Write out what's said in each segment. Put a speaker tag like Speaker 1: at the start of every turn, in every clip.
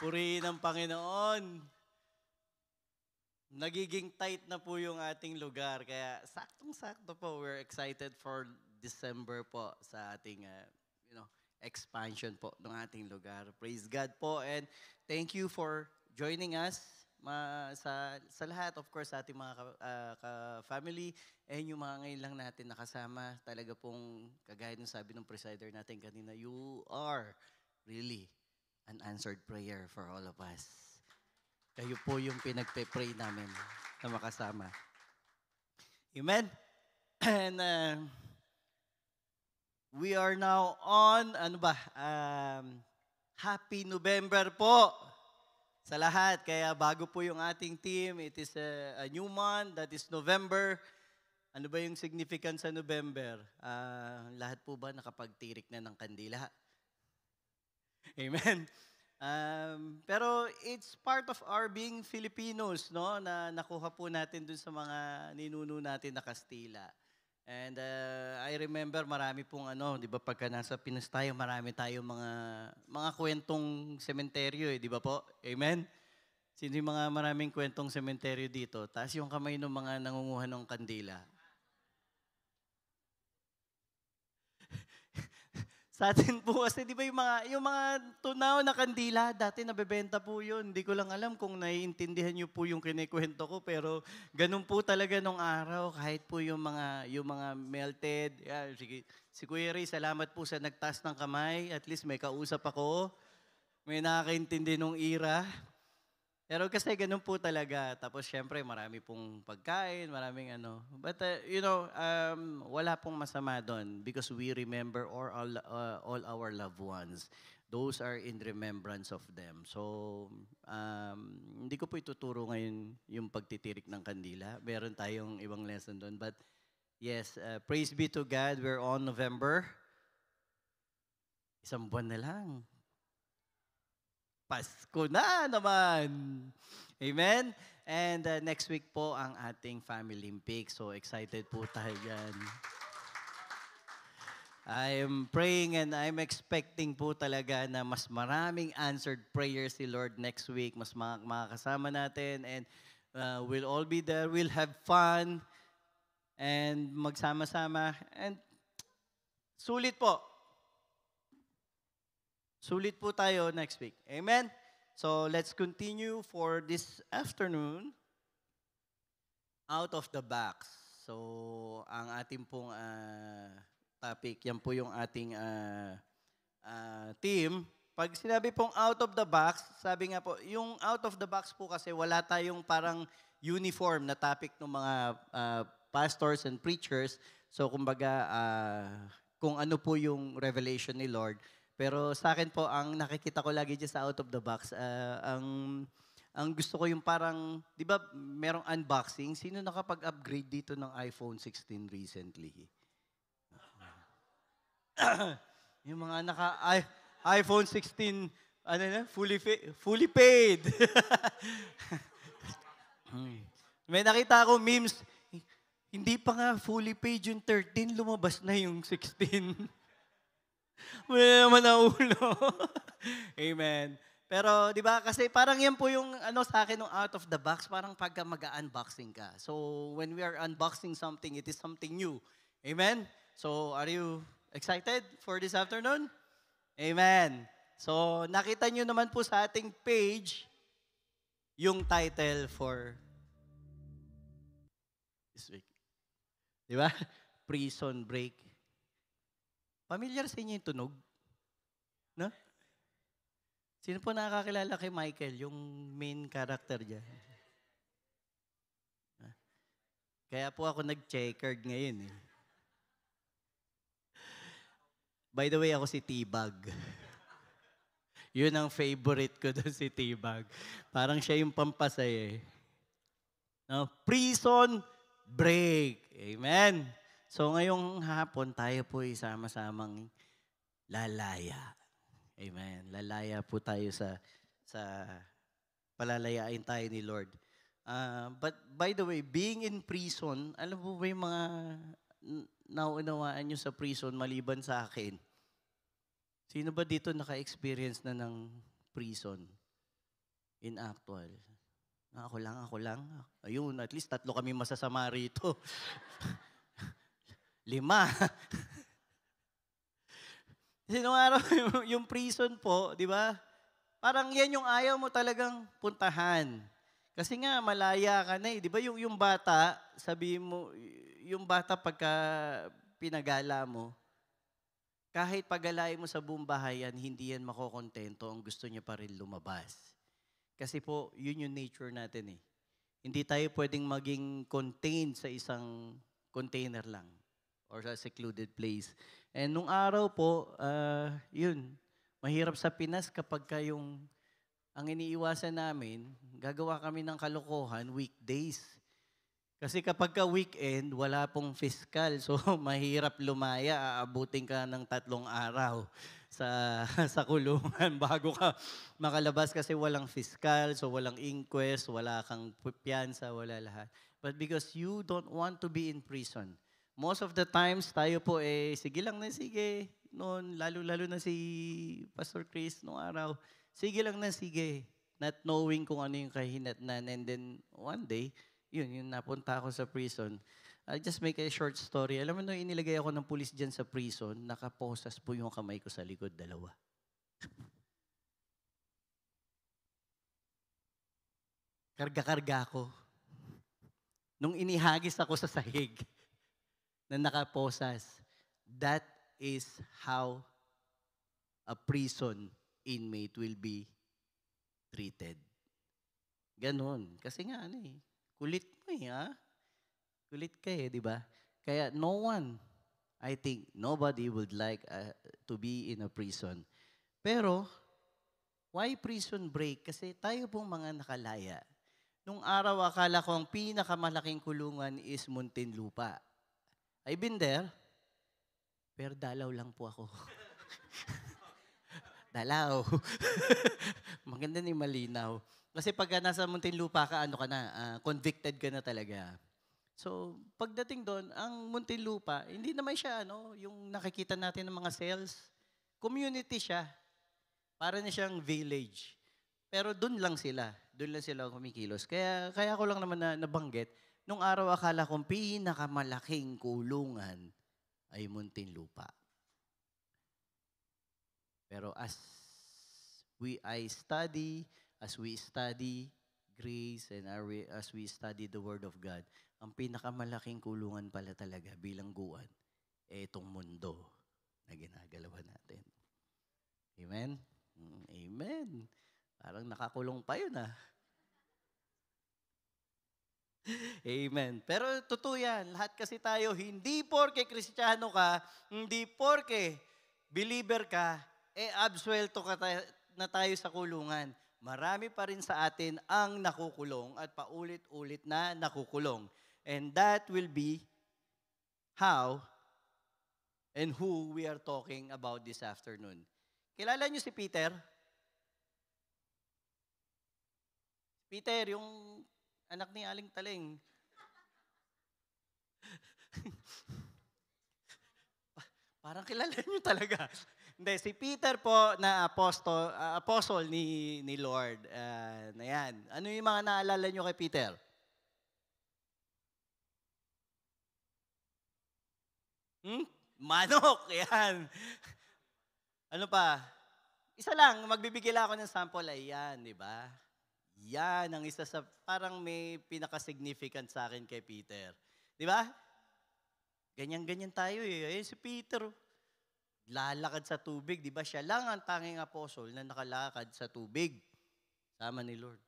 Speaker 1: Purihin ang Panginoon. Nagiging tight na po yung ating lugar. Kaya saktong-sakto po. We're excited for December po sa ating expansion po ng ating lugar. Praise God po. And thank you for joining us sa lahat, of course, sa ating mga ka-family and yung mga ngayon lang natin nakasama. Talaga pong, kagaya ng sabi ng presider natin kanina, you are really an answered prayer for all of us. Kayo po yung pinagpe-pray namin na makasama. Amen? And we are now on, Happy November po sa lahat. Kaya bago po yung ating team, it is a new month, that is November. Ano ba yung significance sa November? Lahat po ba nakapagtirik na ng kandila? Amen. Pero it's part of our being Filipinos, no? Na nakuha po natin dun sa mga ninuno natin na Kastila. And I remember marami pong di ba pagka nasa Pinas tayo, marami tayong mga kwentong sementeryo, di ba po? Amen? Sino yung mga maraming kwentong sementeryo dito? Taas yung kamay ng mga nangunguha ng kandila. Sa atin po kasi, di ba yung mga tunaw na kandila, dati nabebenta po yun. Hindi ko lang alam kung naiintindihan niyo po yung kinikwento ko, pero ganun po talaga nung araw, kahit po yung mga melted. Yeah, si Kuya Ray, salamat po sa nagtaas ng kamay. At least may kausap ako. May nakakaintindi nung era. Pero kasi ganun po talaga. Tapos syempre marami pong pagkain, maraming But wala pong masama doon because we remember all our loved ones. Those are in remembrance of them. So, hindi ko po ituturo ngayon yung pagtitirik ng kandila. Meron tayong ibang lesson doon. But yes, praise be to God. We're on November. Isang buwan na lang. Pasko na naman. Amen? And next week po ang ating Family Olympics. So excited po tayo yan. I am praying and I'm expecting po talaga na mas maraming answered prayers si Lord next week. Mas makakasama natin and we'll all be there. We'll have fun and magsama-sama. And sulit po. Sulit po tayo next week. Amen? So, let's continue for this afternoon. Out of the box. So, ang ating pong topic, yan po yung ating team. Pag sinabi pong out of the box, sabi nga po, yung out of the box po kasi wala tayong parang uniform na topic ng mga pastors and preachers. So, kumbaga, kung ano po yung revelation ni Lord. Pero sa akin po, ang nakikita ko lagi dyan sa out of the box, ang gusto ko yung parang, di ba merong unboxing? Sino nakapag-upgrade dito ng iPhone 16 recently? Yung mga iPhone 16, fully paid. May nakita ako memes, hindi pa nga fully paid yung 13, lumabas na yung 16. Wala naman na ulo. Amen. Pero, di ba, kasi parang yan po yung sa akin ng out of the box, parang pagka mag-unboxing ka. So, when we are unboxing something, it is something new. Amen? So, are you excited for this afternoon? Amen. So, nakita nyo naman po sa ating page yung title for this week. Di ba? Prison Break. Familiar sa inyo yung tunog? No? Sino po nakakilala kay Michael, yung main character dyan? Kaya po ako nag-checkered ngayon eh. By the way, ako si T-Bag. Yun ang favorite ko doon, si T-Bag. Parang siya yung pampasay eh. No? Prison Break. Amen. So ngayong hapon, tayo po sama-samang lalaya. Amen. Lalaya po tayo sa palalayain tayo ni Lord. But by the way, being in prison, alam mo ba yung mga nauunawaan nyo sa prison maliban sa akin? Sino ba dito naka-experience na ng prison? in actual. Ako lang. Ayun, at least 3 kami masasama rito. 5. Kasi nung araw, yung prison po, di ba? Parang yan yung ayaw mo talagang puntahan. Kasi nga, malaya ka na eh. Di ba yung bata, sabi mo, yung bata pagka pinagala mo, kahit pagalain mo sa buong bahayan, hindi yan makokontento. Ang gusto niya pa rin lumabas. Kasi po, yun yung nature natin eh. Hindi tayo pwedeng maging contained sa isang container lang or sa secluded place. And nung araw po, yun, mahirap sa Pinas kapag ang iniiwasan namin, gagawa kami ng kalokohan weekdays. Kasi kapag ka weekend, wala pong fiscal. So, mahirap lumaya. Aabutin ka ng 3 araw sa kulungan bago ka makalabas kasi walang fiscal, so walang inquest, wala kang piyansa, wala lahat. But because you don't want to be in prison, most of the times tayo po sige lang na sige. Noon, lalo-lalo na si Pastor Chris noong araw, sige lang na sige. Not knowing kung ano yung kahinatnan. And then one day, yun napunta ako sa prison. I'll just make a short story. Alam mo, nung inilagay ako ng pulis dyan sa prison, nakaposas po yung kamay ko sa likod, 2. Karga-karga ako. Nung inihagis ako sa sahig, na nakaposas, that is how a prison inmate will be treated. Ganon. Kasi nga, kulit mo ha? Kulit ka di ba? Kaya I think, nobody would like to be in a prison. Pero, why prison break? Kasi tayo pong mga nakalaya. Nung araw, akala ko ang pinakamalaking kulungan is Muntinlupa. I've been there, pero dalaw lang po ako. Dalaw. Maganda ni malinaw. Kasi pagka nasa Muntinlupa ka, convicted ka na talaga. So, pagdating doon, ang Muntinlupa, hindi naman siya, yung nakikita natin ng mga cells. Community siya. Para na siyang village. Pero doon lang sila. Doon lang sila kumikilos. Kaya ko lang naman nabanggit, nung araw akala kong pinakamalaking kulungan ay Muntinlupa. Pero as we study grace and as we study the Word of God, ang pinakamalaking kulungan pala talaga bilangguan, itong mundo na ginagalawan natin. Amen? Amen. Parang nakakulong pa yun Amen. Pero totoo yan. Lahat kasi tayo, hindi porke Kristiyano ka, hindi porke believer ka, absuelto ka na tayo sa kulungan. Marami pa rin sa atin ang nakukulong at paulit-ulit na nakukulong. And that will be how and who we are talking about this afternoon. Kilala niyo si Peter? Peter, yung anak ni Aling Taleng. Parang kilala niyo talaga. Hindi, si Peter po na apostle ni Lord. Na yan. Ano yung mga naalala niyo kay Peter? Manok, yan. Ano pa? Isa lang, magbibigay lang ako ng sample ay yan, di ba? Yan ang isa sa, parang may pinaka-significant sa akin kay Peter. Di ba? Ganyan-ganyan tayo si Peter, lalakad sa tubig, di ba? Siya lang ang tanging apostle na nakalakad sa tubig. Sama ni Lord.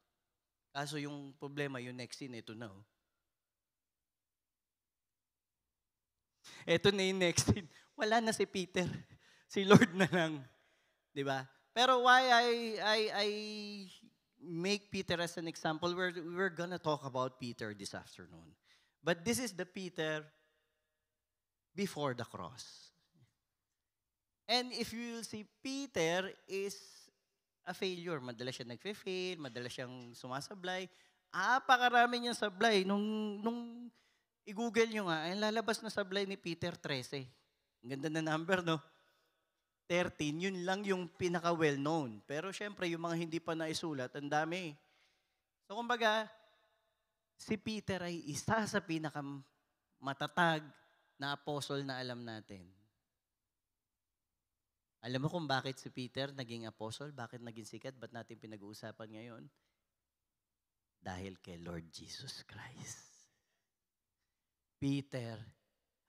Speaker 1: Kaso yung problema, yung next scene, ito na Ito na yung next scene. Wala na si Peter. Si Lord na lang. Di ba? Pero why I make Peter as an example, we're gonna talk about Peter this afternoon. But this is the Peter before the cross. And if you will see, Peter is a failure. Madalas siya nagfe-fail, madalas siyang sumasablay. Pakarami niyang sablay. Nung i-google nyo nga, ang lalabas na sablay ni Peter 13. Ang ganda na number, no? 13, yun lang yung pinaka-well-known. Pero syempre, yung mga hindi pa naisulat, ang dami. So kumbaga, si Peter ay isa sa pinakamatatag na apostle na alam natin. Alam mo kung bakit si Peter naging apostle? Bakit naging sikat? Ba't natin pinag-uusapan ngayon? Dahil kay Lord Jesus Christ. Peter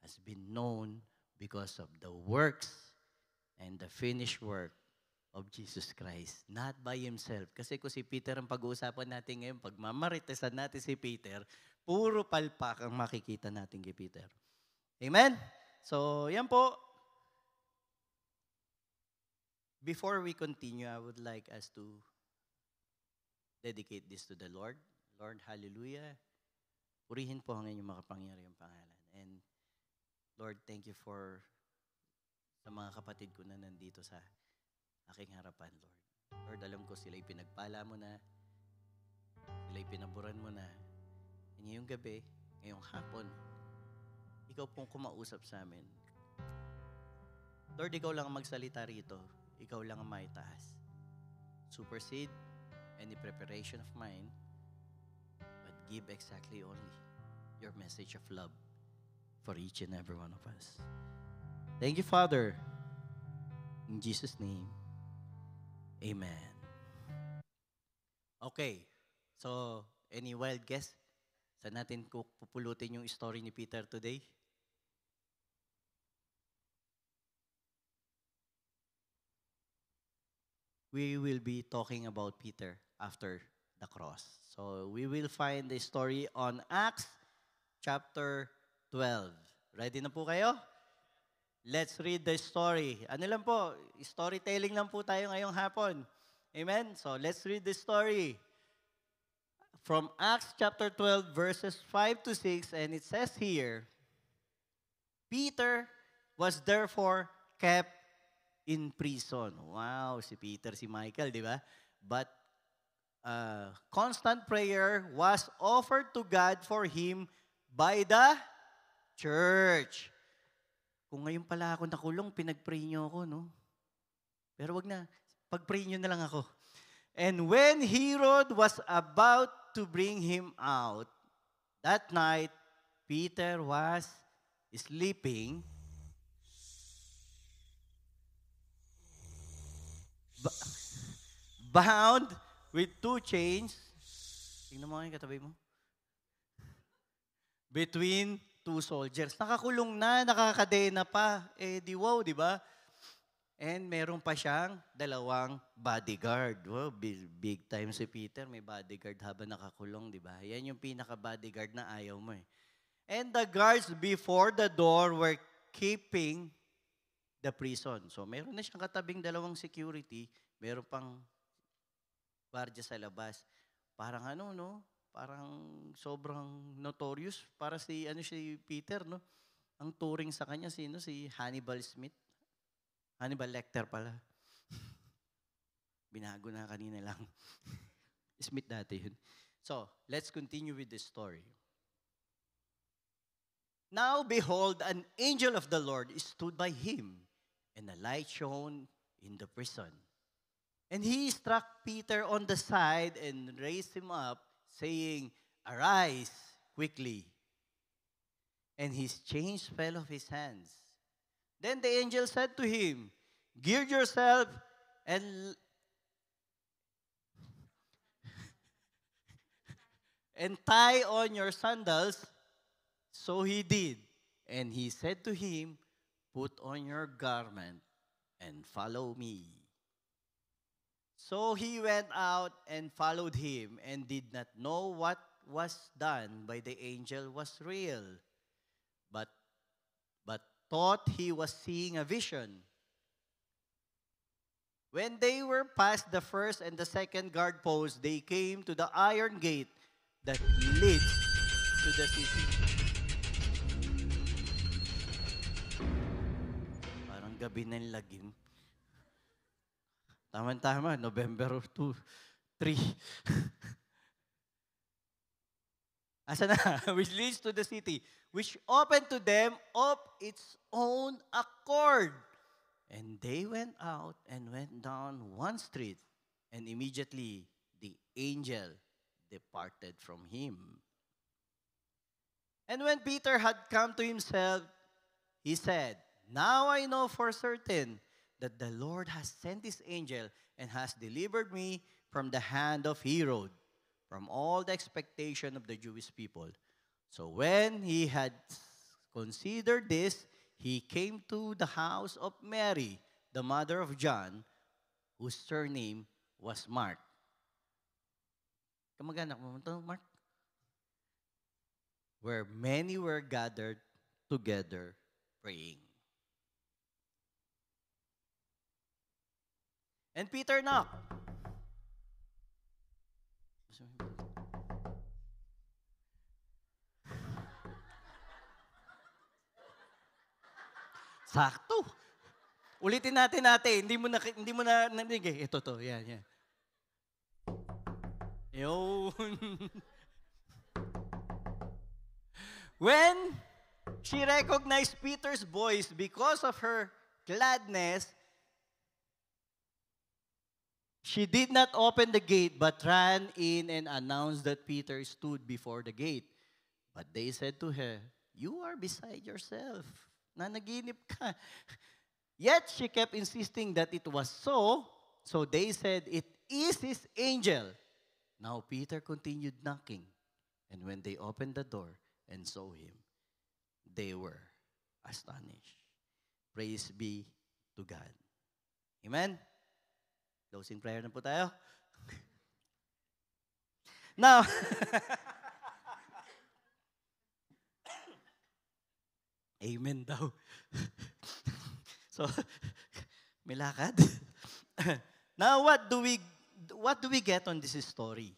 Speaker 1: has been known because of the works and the finished work of Jesus Christ, not by himself. Kasi kung si Peter ang pag-uusapan natin ngayon, pag mamaritesan natin si Peter, puro palpak ang makikita natin kay Peter. Amen? So, yan po. Before we continue, I would like us to dedicate this to the Lord. Lord, hallelujah. Purihin po ang inyong makapangyarihang pangalan. And Lord, thank you for sa mga kapatid ko na nandito sa aking harapan, Lord. Lord, alam ko sila'y pinagpala mo na, sila'y pinaburan mo na. And ngayong gabi, ngayong hapon, ikaw pong kumausap sa amin. Lord, ikaw lang ang magsalita rito. Ikaw lang ang maitaas. Supersede any preparation of mine, but give exactly only your message of love for each and every one of us. Thank you, Father. In Jesus' name, amen. Okay. So, any wild guess? Saan natin pupulutin yung story ni Peter today? We will be talking about Peter after the cross. So, we will find the story on Acts chapter 12. Ready na po kayo? Let's read the story. Ano lang po, storytelling lang po tayo ngayong hapon. Amen? So, let's read the story. From Acts chapter 12, verses 5 to 6, and it says here, Peter was therefore kept in prison. Wow, si Peter, si Michael, di ba? But constant prayer was offered to God for him by the church. Kung ngayon pala ako nakulong, pinag-pray niyo ako, no? Pero wag na, pag-pray niyo na lang ako. And when Herod was about to bring him out, that night, Peter was sleeping, bound with 2 chains. Tingnan mo nga yung katabi mo. Between 2 soldiers. Nakakulong na, nakakadena pa. Eh, di wow, di ba? And meron pa siyang 2 bodyguard. Wow, big time si Peter. May bodyguard habang nakakulong, di ba? Yan yung pinaka-bodyguard na ayaw mo eh. And the guards before the door were keeping the prison. So, meron na siyang katabing 2 security. Meron pang guardia sa labas. Parang ano, no? Parang sobrang notorious para si Peter, no? Ang turing sa kanya sino? Si Hannibal Smith. Hannibal Lecter pala. Binago na kanina lang. Smith dati yun. So, let's continue with the story. Now behold, an angel of the Lord stood by him, and a light shone in the prison. And he struck Peter on the side and raised him up, saying, Arise quickly. And his chains fell off his hands. Then the angel said to him, Gird yourself and tie on your sandals. So he did. And he said to him, Put on your garment and follow me. So he went out and followed him and did not know what was done by the angel was real, but thought he was seeing a vision. When they were past the first and the second guard post, they came to the iron gate that leads to the city. Parang gabi ng lagim. Tama-tama, November 2, 3. Asa na? Which leads to the city, which opened to them of its own accord. And they went out and went down one street, and immediately the angel departed from him. And when Peter had come to himself, he said, "Now I know for certain that the Lord has sent his angel and has delivered me from the hand of Herod, from all the expectation of the Jewish people." So when he had considered this, he came to the house of Mary, the mother of John, whose surname was Mark. Kamag-anak mo ito, Mark? Where many were gathered together praying. And Peter knocked. Sakto. Ulitin natin. Hindi mo na narinig eh. Ito to. Yan. Yun. When she recognized Peter's voice because of her gladness, she did not open the gate but ran in and announced that Peter stood before the gate. But they said to her, "You are beside yourself. Nanaginip ka." Yet she kept insisting that it was so. So they said, "It is his angel." Now Peter continued knocking. And when they opened the door and saw him, they were astonished. Praise be to God. Amen? Closing prayer na po tayo. Now, amen daw. So, may lakad. Now, what do we get on this story?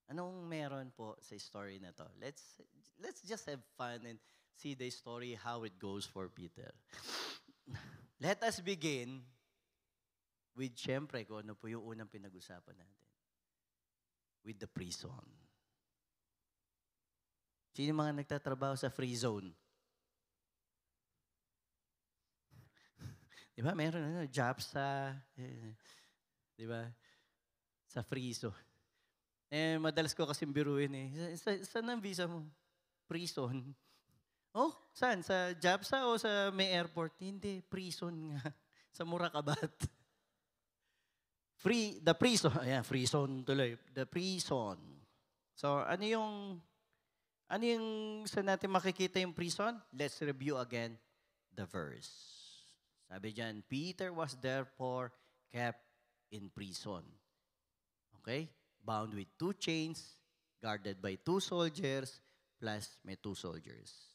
Speaker 1: Anong meron po sa story na to? Let's just have fun and see the story how it goes for Peter. Let us begin with, syempre, kung ano po yung unang pinag-usapan natin. With the prison. Sino yung mga nagtatrabaho sa free zone? Di ba? Meron job sa, di ba? Sa free zone. Madalas ko kasing biruin saan ang visa mo? Prison. Oh, saan? Sa JAPSA o sa may airport? Hindi, prison nga. Sa Murakabat. The prison. Ayan, free zone tuloy. The prison. So, ano yung saan natin makikita yung prison? Let's review again the verse. Sabi dyan, Peter was therefore kept in prison. Okay? Bound with 2 chains, guarded by 2 soldiers, plus may 2 soldiers.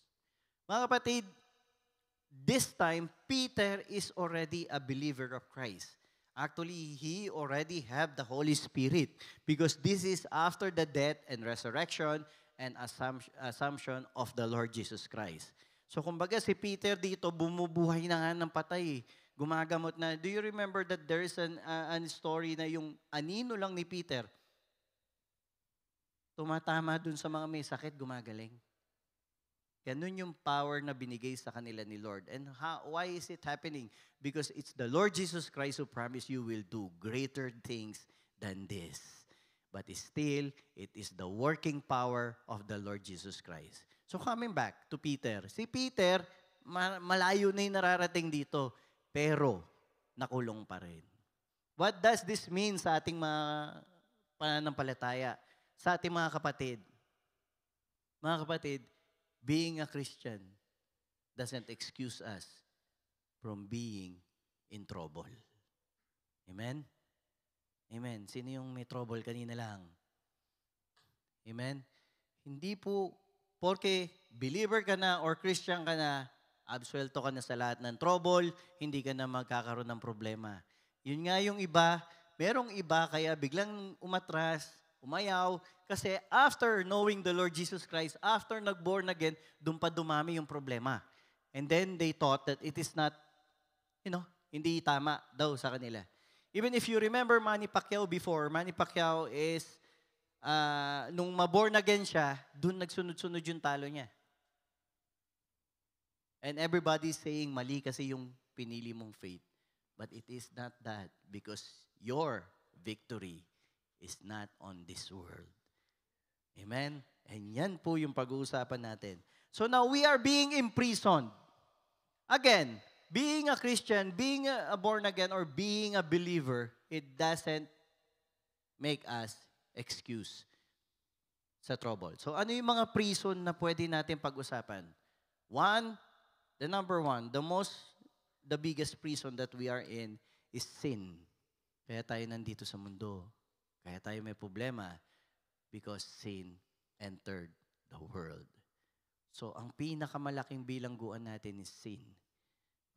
Speaker 1: Mga kapatid, this time, Peter is already a believer of Christ. Actually, he already have the Holy Spirit because this is after the death and resurrection and assumption of the Lord Jesus Christ. So kumbaga si Peter dito bumubuhay na nga ng patay. Gumagamot na. Do you remember that there is an story na yung anino lang ni Peter tumatama dun sa mga may sakit, gumagaling. Ganun yung power na binigay sa kanila ni Lord. And why is it happening? Because it's the Lord Jesus Christ who promised you will do greater things than this. But still, it is the working power of the Lord Jesus Christ. So coming back to Peter. Si Peter, malayo na yung nararating dito, pero nakulong pa rin. What does this mean sa ating mga pananampalataya? Sa ating mga kapatid? Mga kapatid, being a Christian doesn't excuse us from being in trouble. Amen? Amen. Sino yung may trouble kanina lang? Amen? Hindi po, porque believer ka na or Christian ka na, absuelto ka na sa lahat ng trouble, hindi ka na magkakaroon ng problema. Yun nga yung iba, merong iba kaya biglang umatras, umayaw, kasi after knowing the Lord Jesus Christ, after nag-born again, doon pa dumami yung problema. And then they thought that it is not, hindi tama daw sa kanila. Even if you remember Manny Pacquiao before, Manny Pacquiao is, nung ma-born again siya, doon nagsunod-sunod yung talo niya. And everybody saying mali kasi yung pinili mong faith. But it is not that because your victory is not on this world. Amen? And yan po yung pag-uusapan natin. So now we are being imprisoned. Again, being a Christian, being a born again, or being a believer, it doesn't make us excuse sa trouble. So ano yung mga prison na pwede natin pag-usapan? Number one, the biggest prison that we are in is sin. Kaya tayo nandito sa mundo. Kaya tayo may problema because sin entered the world. So ang pinakamalaking bilangguan natin is sin.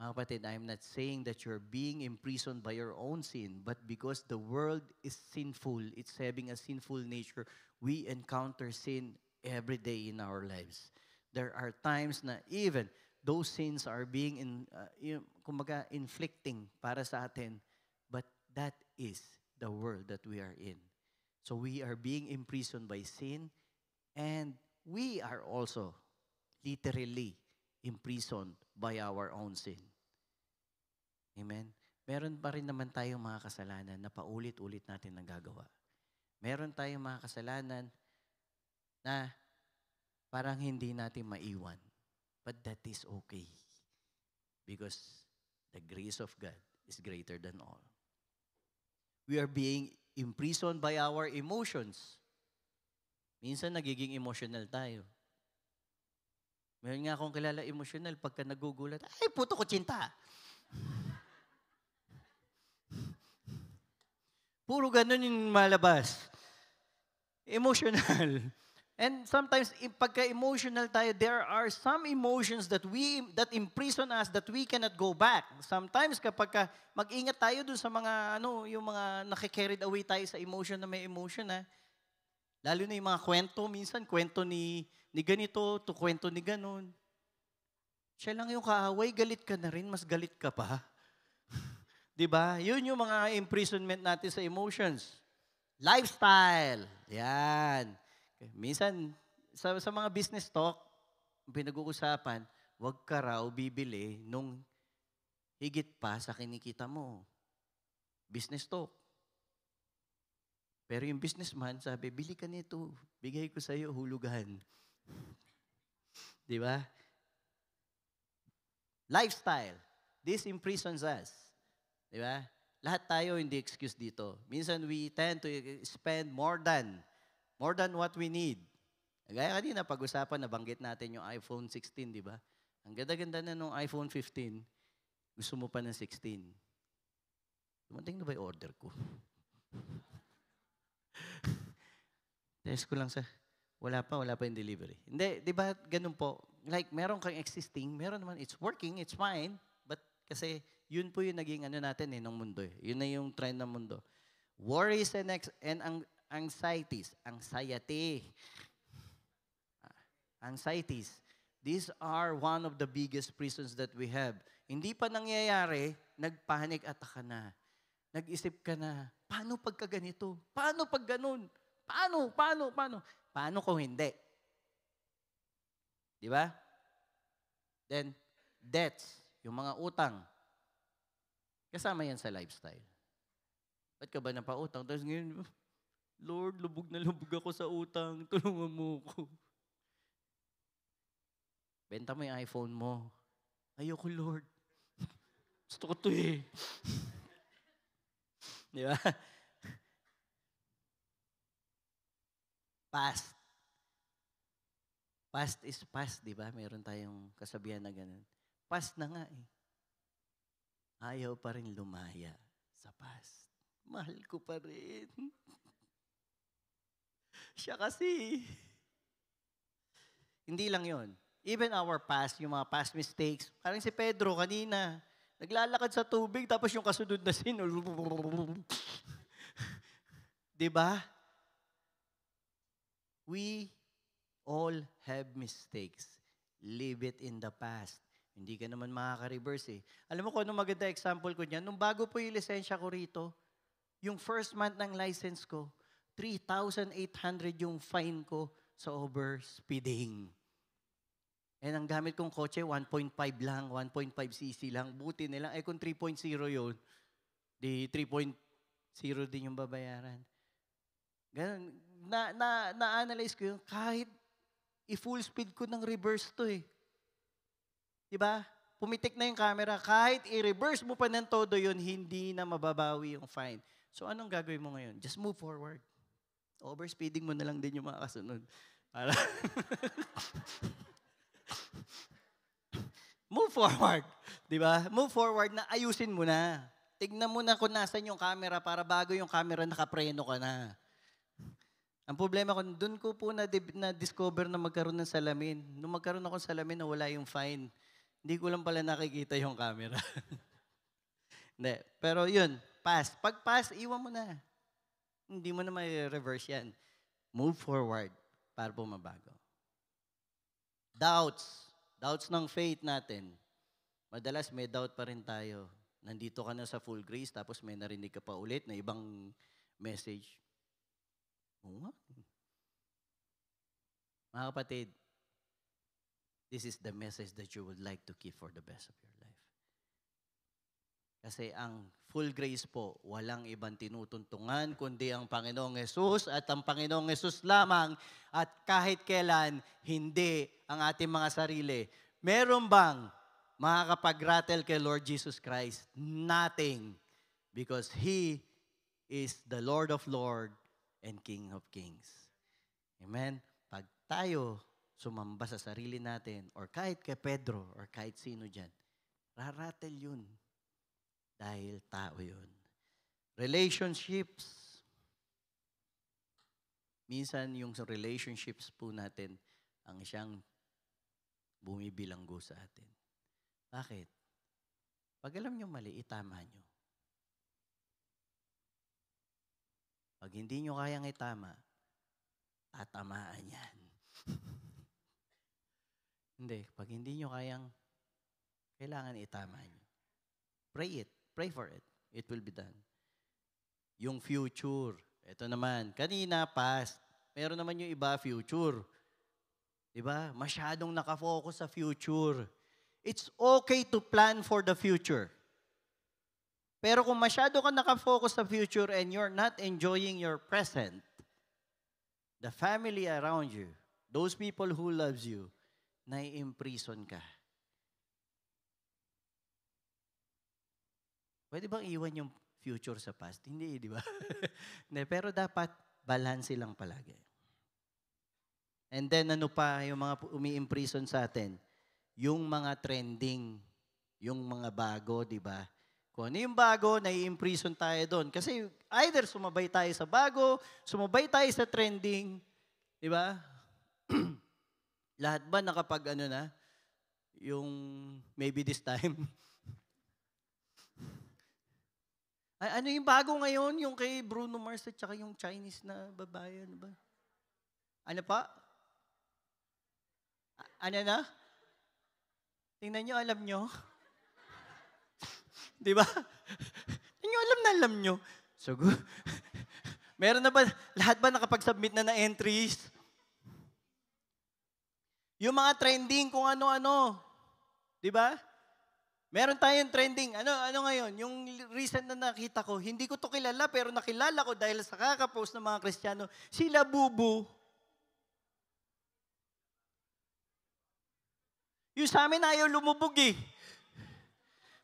Speaker 1: Mga kapatid, I'm not saying that you're being imprisoned by your own sin, but because the world is sinful, it's having a sinful nature, we encounter sin every day in our lives. There are times na even those sins are being inflicting para sa atin, but that is the world that we are in. So we are being imprisoned by sin, and we are also literally imprisoned by our own sin. Amen? Meron pa rin naman tayong mga kasalanan na paulit-ulit natin nagagawa. Meron tayong mga kasalanan na parang hindi natin maiwan. But that is okay. Because the grace of God is greater than all. We are being imprisoned by our emotions. Minsan nagiging emotional tayo. Meron nga akong kilala emotional, pagka nagugulat, ay, puto ko tsinta. Puro ganun yung malabas. Emotional. And sometimes, pagka emotional tayo, there are some emotions that imprison us that we cannot go back. Sometimes, kapag mag-ingat tayo dun sa mga, yung mga nakikarried away tayo sa emotion na may emotion, lalo na yung mga kwento, minsan kwento ni ganito, to kwento ni ganon. Siya lang yung kaaway, galit ka na rin, mas galit ka pa. Diba? Yun yung mga imprisonment natin sa emotions. Lifestyle. Yan. Minsan, sa mga business talk, pinag-uusapan, wag ka raw bibili nung higit pa sa kinikita mo. Business talk. Pero yung businessman, sabi, bili ka nito, bigay ko sa'yo, hulugan. Di ba? Lifestyle. This imprisons us. Di ba? Lahat tayo hindi excuse dito. Minsan we tend to spend more than what we need. Gaya kanina, pag-usapan, nabanggit natin yung iPhone 16, di ba? Ang ganda-ganda na nung iPhone 15, gusto mo pa ng 16. Dumating na ba yung order ko? Test ko lang wala pa yung delivery. Hindi, di ba, ganun po. Like, meron kang existing, meron naman, it's working, it's fine, but kasi yun po yung naging natin ng mundo. Yun na yung trend ng mundo. Worries and anxieties. Anxieties. These are one of the biggest prisons that we have. Hindi pa nangyayari, nagpanic attack ka na. Nag-isip ka na, paano pagka ganito? Paano pag ganun? Paano? Paano kung hindi? Di ba? Then, debts, yung mga utang. Kasama yan sa lifestyle. Ba't ka ba napautang? Tapos ngayon, Lord, lubog na lubog ako sa utang. Tulungan mo ko. Benta mo yung iPhone mo. Ayoko, Lord. Gusto ko to eh. Di ba? Past. Past is past, di ba? Meron tayong kasabihan na ganun. Past na nga eh. Ayaw pa rin lumaya sa past. Mahal ko pa rin. Siya kasi. Hindi lang yon. Even our past, yung mga past mistakes, parang si Pedro kanina, naglalakad sa tubig, tapos yung kasunod na sin, di ba? We all have mistakes. Leave it in the past. Hindi ka naman makaka-reverse eh. Alam mo kung anong maganda example ko niyan? Nung bago po yung lisensya ko rito, yung first month ng license ko, 3,800 yung fine ko sa over-speeding. And ang gamit kong kotse, 1.5 lang, 1.5cc lang. Buti nila. Eh kung 3.0 yun, di 3.0 din yung babayaran. Ganun. Na-analyze ko yun. Kahit i-full speed ko ng reverse to eh. Diba? Pumitik na yung camera. Kahit i-reverse mo pa ng todo yun, hindi na mababawi yung fine. So anong gagawin mo ngayon? Just move forward. Overspeeding mo na lang din yung mga kasunod. Para move forward. Diba? Move forward na ayusin mo na. Tignan mo na kung nasan yung camera para bago yung camera nakapreno ka na. Ang problema ko, doon ko po na-discover na magkaroon ng salamin. Nung magkaroon ako ng salamin na wala yung fine, hindi ko lang pala nakikita yung camera. Hindi. Pero yun, pass. Pag pass, iwan mo na. Hindi mo na may reverse yan. Move forward para po mabago. Doubts. Doubts ng faith natin. Madalas may doubt pa rin tayo. Nandito ka na sa full grace, tapos may narinig ka pa ulit na ibang message. Oo nga. Mga kapatid, this is the message that you would like to keep for the best of your life. Kasi ang full grace po, walang ibang tinutuntungan, kundi ang Panginoong Yesus at ang Panginoong Yesus lamang at kahit kailan, hindi ang ating mga sarili. Meron bang makakapag-rattle kay Lord Jesus Christ? Nothing. Because He is the Lord of Lords and King of Kings. Amen? Pag tayo sumamba sa sarili natin, or kahit kay Pedro, or kahit sino dyan, raratel yun. Dahil tao yun. Relationships. Minsan yung relationships po natin ang siyang bumibilanggo sa atin. Bakit? Pag alam nyo mali, itama nyo. Pag hindi nyo kayang itama, tatamaan yan. Hindi. Pag hindi nyo kailangan itama nyo. Pray it. Pray for it. It will be done. Yung future. Ito naman. Kanina, past. Meron naman yung iba, future. Diba? Masyadong nakafocus sa future. It's okay to plan for the future. Pero kung masyado ka nakafocus sa future and you're not enjoying your present, the family around you, those people who loves you, nai-imprison ka. Pwede bang iwan yung future sa past? Hindi, di ba? Pero dapat balance lang palagi. And then ano pa yung mga umi-imprison sa atin? Yung mga trending, yung mga bago, di ba? Kung ano yung bago, nai-imprison tayo doon. Kasi either sumabay tayo sa bago, sumabay tayo sa trending, di ba? Lahat ba nakapag ano na? Yung maybe this time? Ano yung bago ngayon? Yung kay Bruno Mars at saka yung Chinese na babae, ano ba? Ano pa? Ano na? Tingnan nyo, alam nyo? Di ba? Hindi nyo alam nyo. So, meron na ba, lahat ba nakapag-submit na entries? Yung mga trending kung ano-ano. Di ba? Meron tayong trending. Ano ngayon? Yung recent na nakita ko, hindi ko to kilala, pero nakilala ko dahil sa kakapost ng mga Kristiyano, sila bubu. Yung sa amin ayaw lumubog eh.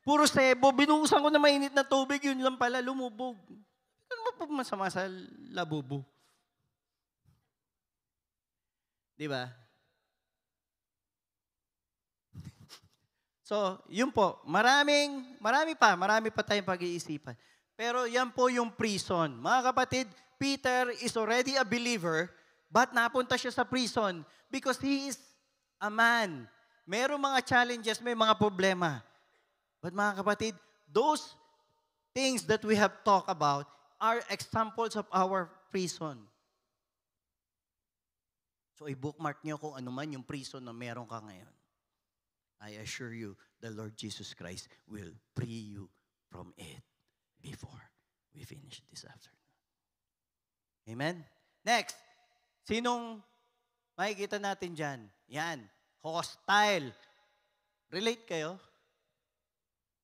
Speaker 1: Puro sebo, binuhusan ko na mainit na tubig, yun lang pala, lumubog. Ano ba po masama sa labubo? Di ba? So, yun po. Marami pa tayong pag-iisipan. Pero yan po yung prison. Mga kapatid, Peter is already a believer, but napunta siya sa prison because he is a man. Merong mga challenges, may mga problema. But mga kapatid, those things that we have talked about are examples of our prison. So, i-bookmark nyo kung ano man yung prison na meron ka ngayon. I assure you, the Lord Jesus Christ will free you from it before we finish this afternoon. Amen? Next, sinong makikita natin dyan? Yan, hostile. Relate kayo?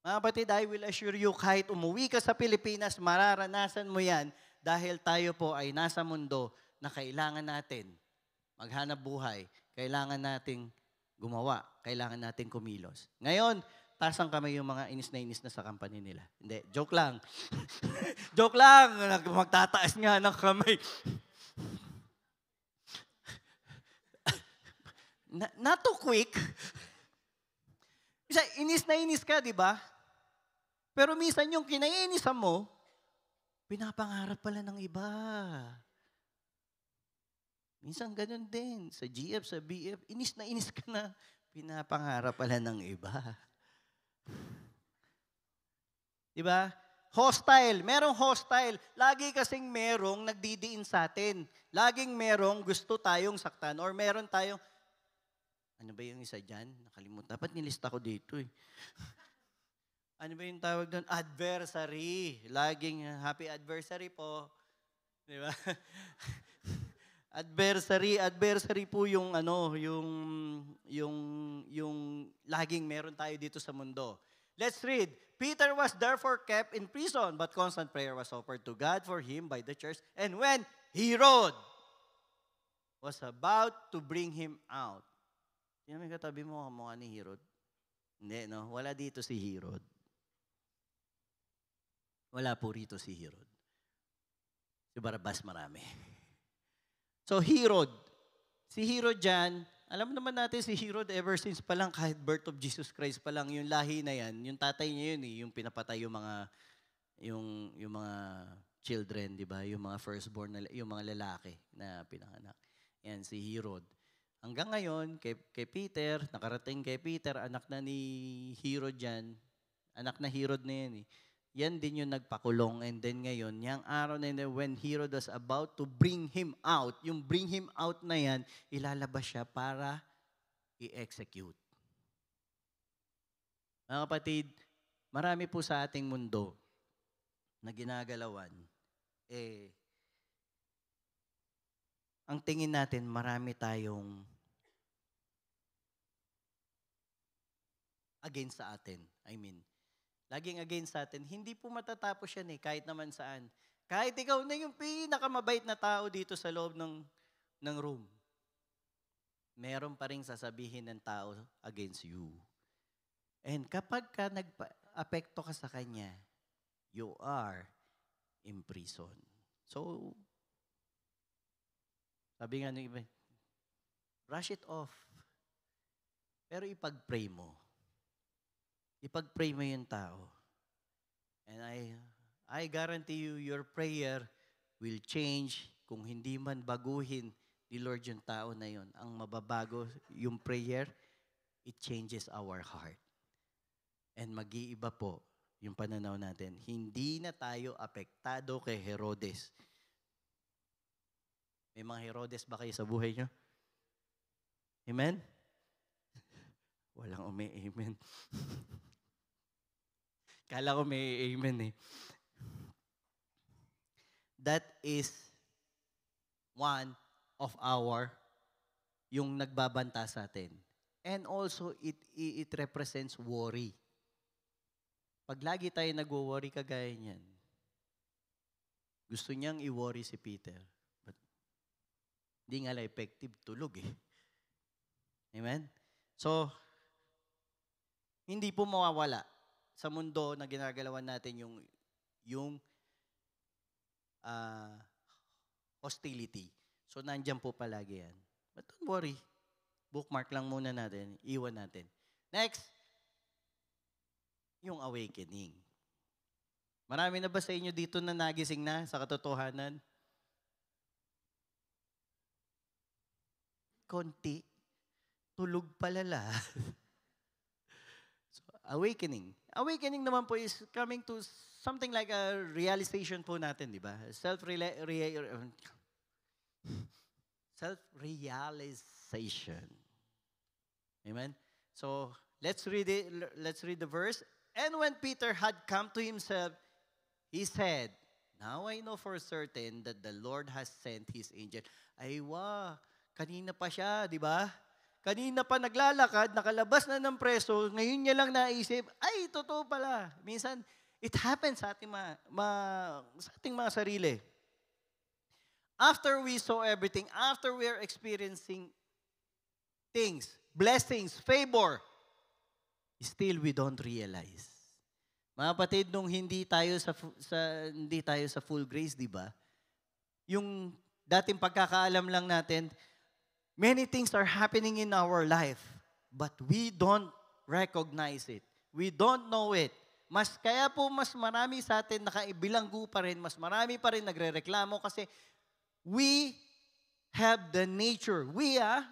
Speaker 1: Mga kapatid, I will assure you, kahit umuwi ka sa Pilipinas, mararanasan mo yan dahil tayo po ay nasa mundo na kailangan natin maghanap buhay, kailangan nating gumawa, kailangan nating kumilos. Ngayon, taas ang kamay yung mga inis na sa company nila. Hindi, joke lang. Joke lang, magtataas nga ng kamay. Not too quick. Isa, inis ka, di ba? Pero minsan yung kinaiinisan mo, pinapangarap pala ng iba. Minsan ganun din. Sa GF, sa BF, inis ka na. Pinapangarap pala ng iba. Diba? Hostile. Merong hostile. Lagi kasing merong nagdidiin sa atin. Laging merong gusto tayong saktan or meron tayong, ano ba yung isa dyan? Nakalimutan. Dapat nilista ko dito eh. Ano ba yung tawag doon? Adversary. Laging happy adversary po. Di ba? Adversary po yung yung laging meron tayo dito sa mundo. Let's read. Peter was therefore kept in prison, but constant prayer was offered to God for him by the church. And when Herod was about to bring him out, yan may katabi mo, mukha ni Herod. Hindi, no? Wala dito si Herod. Wala po rito si Herod. Si Barabas marami. So, Herod. Si Herod dyan, alam naman natin si Herod ever since pa lang, kahit birth of Jesus Christ pa lang, yung lahi na yan, yung tatay niya yun yung pinapatay yung mga children, di ba? Yung mga firstborn, yung mga lalaki na pinanganak. Yan, si Herod. Hanggang ngayon, kay Peter, nakarating kay Peter, anak na ni Herod dyan, anak na Herod na yan eh. Yan din yung nagpakulong. And then ngayon, yung araw na yun, when Herod was about to bring him out, yung bring him out na yan, ilalabas siya para i-execute. Mga kapatid, marami po sa ating mundo na ginagalawan, ang tingin natin, marami tayong against sa atin. Laging against sa atin. Hindi po matatapos yan kahit naman saan. Kahit ikaw na yung pinakamabait na tao dito sa loob ng room, meron pa rin sasabihin ng tao against you. And kapag ka nag-apekto ka sa kanya, you are in prison. So, sabi nga ng iba, brush it off. Pero ipag-pray mo. Ipag-pray mo yung tao. And I guarantee you, your prayer will change. Kung hindi man baguhin ni Lord yung tao na yun, ang mababago yung prayer, it changes our heart. And mag-iiba po yung pananaw natin. Hindi na tayo apektado kay Herodes. May mga Herodes ba kayo sa buhay nyo? Amen? Walang umi-amen. Kala ko may amen That is one of yung nagbabanta sa atin. And also, it represents worry. Pag lagi tayo nag-worry, kagaya niyan, gusto niyang i-worry si Peter. But hindi nga effective, tulog Amen? So, hindi po mawawala sa mundo na ginagalawan natin yung hostility. So, nandyan po palagi yan. But don't worry. Bookmark lang muna natin. Iwan natin. Next, yung awakening. Marami na ba sa inyo dito na nagising na sa katotohanan? Konti. Tulog palala. Awakening. Awakening naman po is coming to something like a realization po natin, di ba? Self-realization. Amen? So, let's read it. Let's read the verse. And when Peter had come to himself, he said, "Now I know for certain that the Lord has sent His angel." Ay, kanina pa siya, di ba? Kanina pa naglalakad, nakalabas na ng preso, ngayon niya lang naisip, ay, totoo pala. Minsan, it happens sa ating sa ating mga sarili. After we saw everything, after we are experiencing things, blessings, favor, still we don't realize. Mga kapatid, nung hindi tayo sa full grace, di ba? Yung dating pagkakaalam lang natin, many things are happening in our life, but we don't recognize it. We don't know it. Kaya po mas marami sa atin nakaibilanggo pa rin, mas marami pa rin nagrereklamo kasi we have the nature.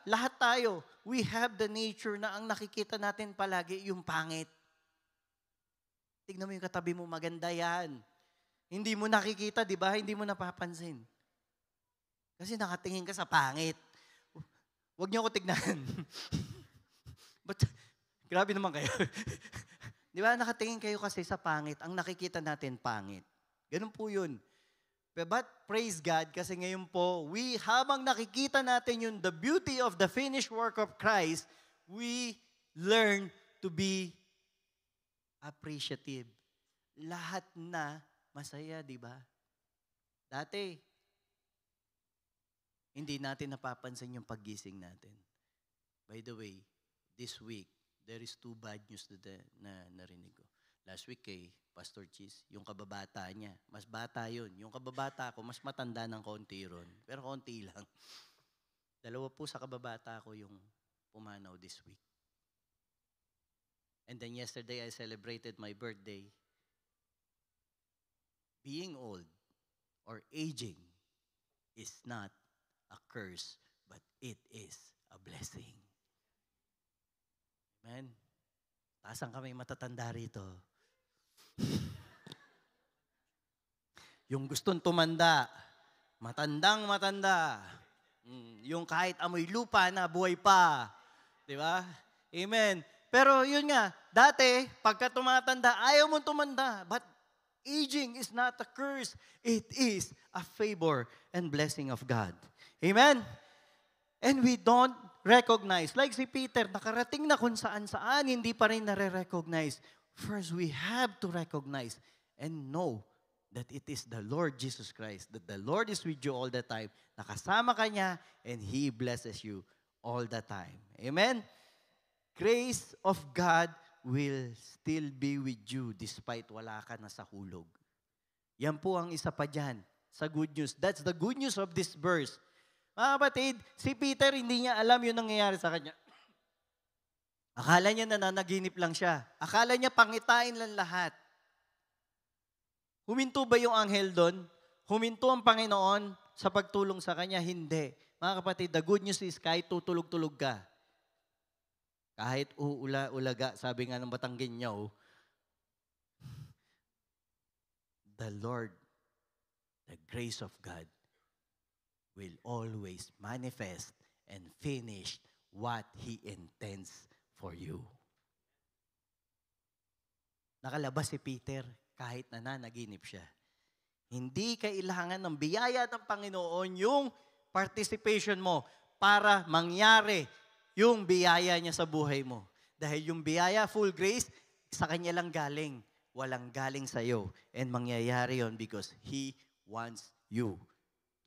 Speaker 1: Lahat tayo, we have the nature na ang nakikita natin palagi yung pangit. Tignan mo yung katabi mo, maganda yan. Hindi mo nakikita, di ba? Hindi mo napapansin. Kasi nakatingin ka sa pangit. Huwag niyo ako tignan. But, grabe naman kayo. Di ba? Nakatingin kayo kasi sa pangit. Ang nakikita natin, pangit. Ganun po yun. But praise God, kasi ngayon po, habang nakikita natin yung the beauty of the finished work of Christ, we learn to be appreciative. Lahat na masaya, di ba? Dati, hindi natin napapansin yung paggising natin. By the way, this week, there is 2 bad news na narinig ko. Last week kay Pastor Cheese, yung kababata niya, mas bata yun. Yung kababata ko, mas matanda ng konti ron. Pero konti lang. 2 po sa kababata ko yung pumanaw this week. And then yesterday, I celebrated my birthday. Being old or aging is not a curse, but it is a blessing. Amen? Tasan kami matatanda rito. Yung gustong tumanda, matandang matanda. Yung kahit amoy lupa na buhay pa. Di ba? Amen. Pero yun nga, dati, pagka tumatanda, ayaw mong tumanda. But aging is not a curse. It is a favor and blessing of God. Amen? And we don't recognize. Like si Peter, nakarating na kung saan-saan, hindi pa rin nare-recognize. First, we have to recognize and know that it is the Lord Jesus Christ, that the Lord is with you all the time. Nakasama ka niya, and He blesses you all the time. Amen? Grace of God will still be with you despite wala ka na sa hulog. Yan po ang isa pa dyan sa good news. That's the good news of this verse. Mga kapatid, si Peter hindi niya alam yung nangyayari sa kanya. Akala niya nananaginip lang siya. Akala niya pangitain lang lahat. Huminto ba yung anghel doon? Huminto ang Panginoon sa pagtulong sa kanya? Hindi. Mga kapatid, the good news is kahit tutulog-tulog ka, kahit uula-ulaga, sabi nga ng Batanggenyaw, the Lord, the grace of God, will always manifest and finish what He intends for you. Nakalabas si Peter kahit nananaginip siya. Hindi kailangan ng biyaya ng Panginoon yung participation mo para mangyari yung biyaya niya sa buhay mo. Dahil yung biyaya, full grace, sa Kanya lang galing. Walang galing sa iyo. And mangyayari yon because He wants you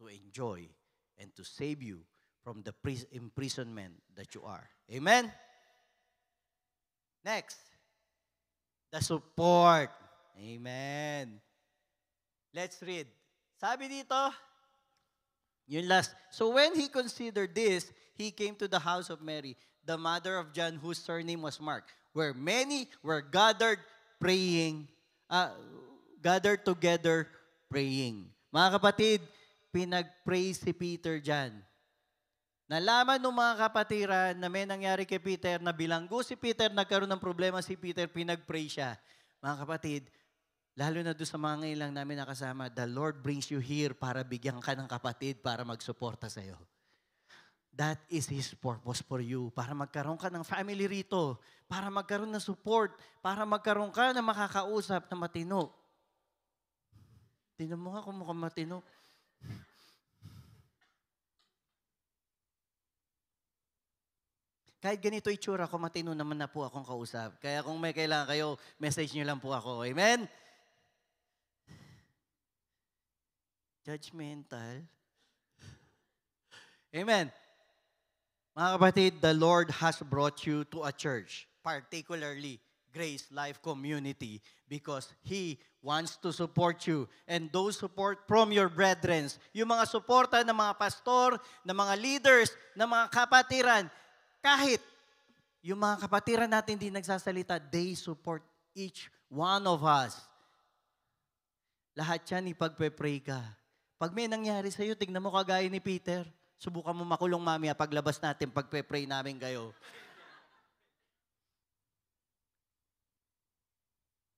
Speaker 1: to enjoy and to save you from the imprisonment that you are. Amen? Next, the support. Amen. Let's read. Sabi dito, yung last. So when he considered this, he came to the house of Mary, the mother of John, whose surname was Mark, where many were gathered together praying. Mga kapatid, pinag-pray si Peter dyan. Nalaman ng mga kapatiran na may nangyari kay Peter, na bilanggo si Peter, nagkaroon ng problema si Peter, pinag-pray siya. Mga kapatid, lalo na doon sa mga ngayon namin nakasama, the Lord brings you here para bigyan ka ng kapatid para magsuporta sa'yo. That is His purpose for you. Para magkaroon ka ng family rito. Para magkaroon ng support. Para magkaroon ka ng makakausap na matino. Tingnan mo nga kung mukhang matino. Kahit ganito itsura ko, matino naman na po akong kausap. Kaya kung may kailangan kayo, message nyo lang po ako. Amen? Judgmental. Amen. Mga kapatid, the Lord has brought you to a church, particularly Grace Life Community, because He wants to support you. And those support from your brethren, yung mga suporta ng mga pastor, ng mga leaders, ng mga kapatiran, kahit yung mga kapatiran natin di nagsasalita, they support each one of us. Lahat yan ipagpe-pray ka. Pag may nangyari sa'yo, tignan mo kagaya ni Peter. Subukan mo makulong mamaya paglabas natin, pagpe-pray namin kayo.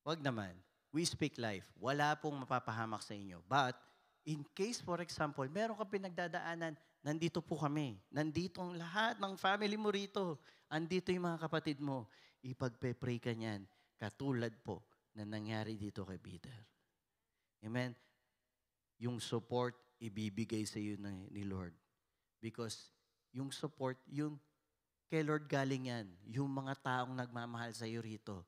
Speaker 1: Wag naman. We speak life. Wala pong mapapahamak sa inyo. But, in case, for example, meron kang pinagdadaanan, nandito po kami. Nandito ang lahat ng family mo rito. Andito yung mga kapatid mo. Ipagpe-pray ka niyan. Katulad po na nangyari dito kay Peter. Amen? Yung support, ibibigay sa iyo ni Lord. Because yung support, yung kay Lord galing yan. Yung mga taong nagmamahal sa iyo rito,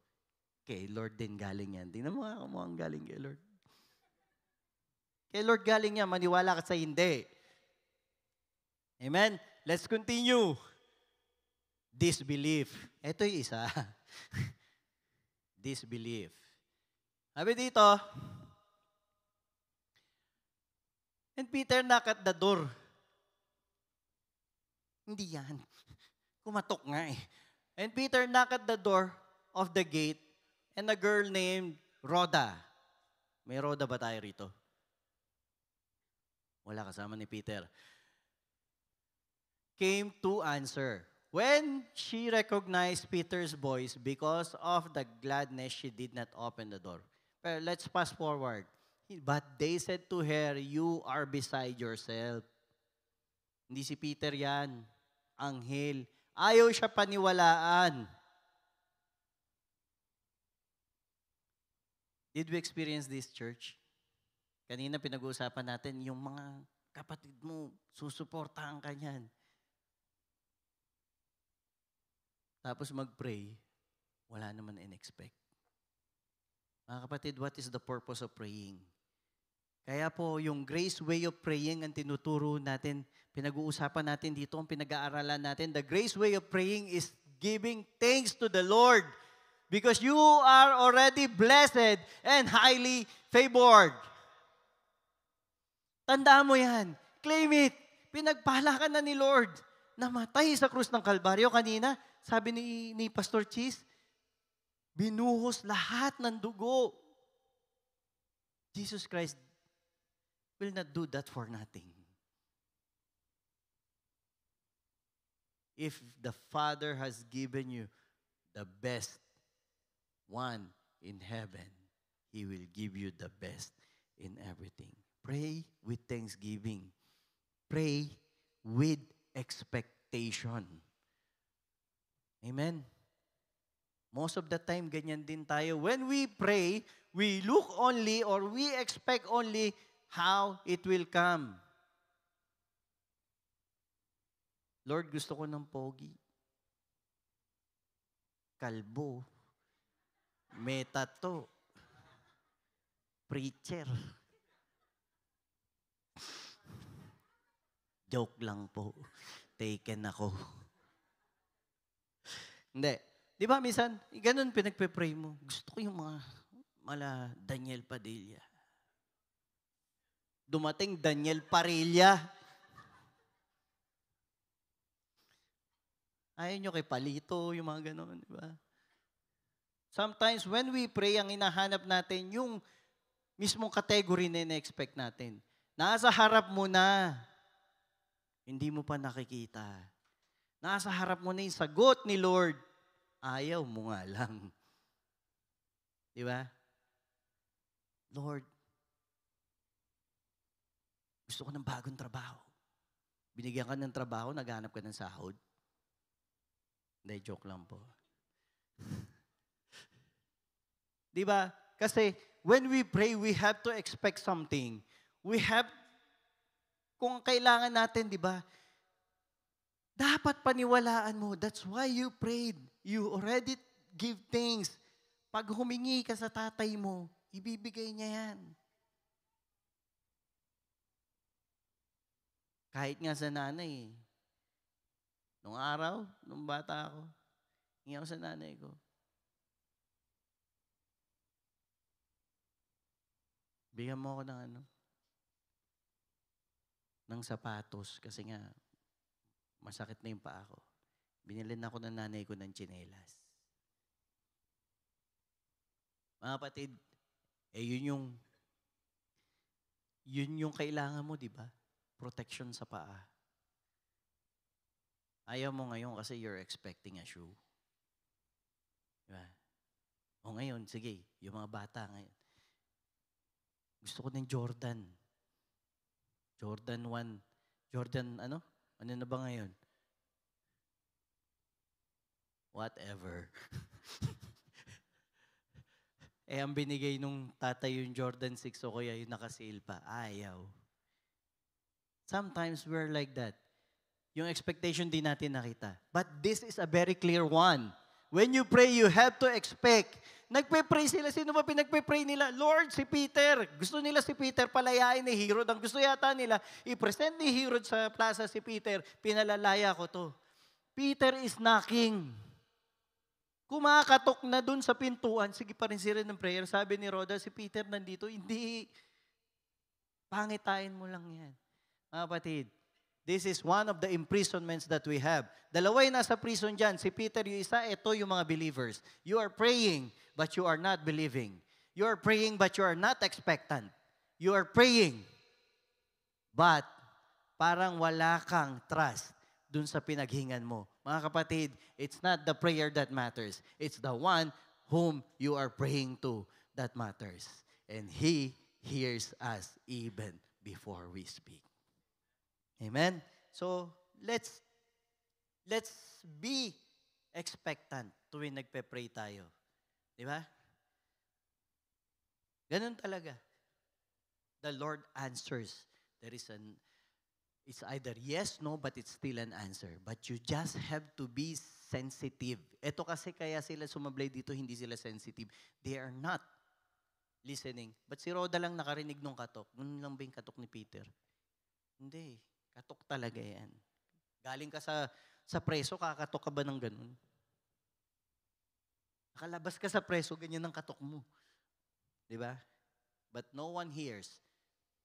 Speaker 1: kay Lord din galing yan. Tingnan mo nga kung mukhang galing kay Lord. Kay Lord galing yan, maniwala ka sa hindi. Amen? Let's continue. Disbelief. Ito yung isa. Disbelief. Sabi dito, and Peter knocked at the door. Hindi yan. Kumatok nga eh. And Peter knocked at the door of the gate, and a girl named Rhoda. May Rhoda ba tayo rito? Wala, kasama ni Peter. Came to answer. When she recognized Peter's voice, because of the gladness, she did not open the door. But let's fast forward. But they said to her, you are beside yourself. Hindi si Peter yan. Anghel. Ayaw siya paniwalaan. Did we experience this, church? Kanina pinag-uusapan natin, yung mga kapatid mo, susuportahan ka niyan. Tapos mag-pray, wala naman in-expect. Mga kapatid, what is the purpose of praying? Kaya po, yung grace way of praying ang tinuturo natin, pinag-uusapan natin dito, ang pinag-aaralan natin. The grace way of praying is giving thanks to the Lord because you are already blessed and highly favored. Tandaan mo yan. Claim it. Pinagpala ka na ni Lord. Namatay sa krus ng Kalbaryo kanina. Sabi ni Pastor Cheese, binuhos lahat ng dugo. Jesus Christ will not do that for nothing. If the Father has given you the best one in heaven, He will give you the best in everything. Pray with thanksgiving. Pray with expectation. Amen? Most of the time, ganyan din tayo. When we pray, we look only or we expect only how it will come. Lord, gusto ko ng pogi. Kalbo. May tato. Preacher. Joke lang po. Taken ako. Hindi. Di ba, minsan, ganun pinagpe-pray mo. Gusto ko yung mga mala Daniel Padilla. Dumating Daniel Parilla. Ayaw nyo kay Palito, yung mga ganun, di ba? Sometimes, when we pray, ang hinahanap natin, yung mismong category na ina-expect natin. Nasa harap mo na. Hindi mo pa nakikita. Nasa harap mo na yung sagot ni Lord. Ayaw mo nga lang. Di ba? Lord, gusto ko ng bagong trabaho. Binigyan ka ng trabaho, naghanap ka ng sahod. Hindi, joke lang po. Di ba? Kasi when we pray, we have to expect something. We have, kung kailangan natin, di ba? Dapat paniwalaan mo. That's why you prayed. You already give thanks. Pag humingi ka sa tatay mo, ibibigay niya yan. Kahit nga sa nanay, Nung araw, nung bata ako, hingi ako sa nanay ko. Bigyan mo ako ng sapatos kasi nga masakit na yung paa ko. Binilin ako ng nanay ko ng tsinelas. Mga kapatid, yun yung kailangan mo, di ba? Protection sa paa. Ayaw mo ngayon kasi you're expecting a shoe. Diba? O ngayon, sige, yung mga bata ngayon. Gusto ko ng Jordan. Jordan 1. Jordan ano? Ano na ba ngayon? Whatever. Ang binigay nung tatay yung Jordan 6 o kaya yung naka-sale pa. Ayaw. Sometimes we're like that. Yung expectation din natin nakita. But this is a very clear one. When you pray, you have to expect. Nagpe-pray sila. Sino ba pinagpe-pray nila? Lord, si Peter. Gusto nila si Peter palayain ni Herod. Ang gusto yata nila, i-present ni Herod sa plaza si Peter. Pinalalaya ko to. Peter is knocking. Kumakatok na dun sa pintuan. Sige pa rin sila ng prayer. Sabi ni Rhoda, si Peter nandito. Hindi. Pangitain mo lang yan. Mga kapatid, this is one of the imprisonments that we have. Dalawa yung nasa prison dyan. Si Peter yung isa, ito yung mga believers. You are praying, but you are not believing. You are praying, but you are not expectant. You are praying, but parang wala kang trust dun sa pinaghingan mo. Mga kapatid, it's not the prayer that matters. It's the one whom you are praying to that matters. And He hears us even before we speak. Amen? So, let's be expectant tuwing nagpe-pray tayo. Di ba? Ganun talaga. The Lord answers. It's either yes, no, but it's still an answer. But you just have to be sensitive. Ito kasi kaya sila sumablay dito, hindi sila sensitive. They are not listening. But si Rhoda lang nakarinig nung katok. Ganun lang ba yung katok ni Peter? Hindi. Katok talaga yan. Galing ka sa preso, kakatok ka ba ng ganun? Nakalabas ka sa preso, ganyan ang katok mo. Di ba? But no one hears.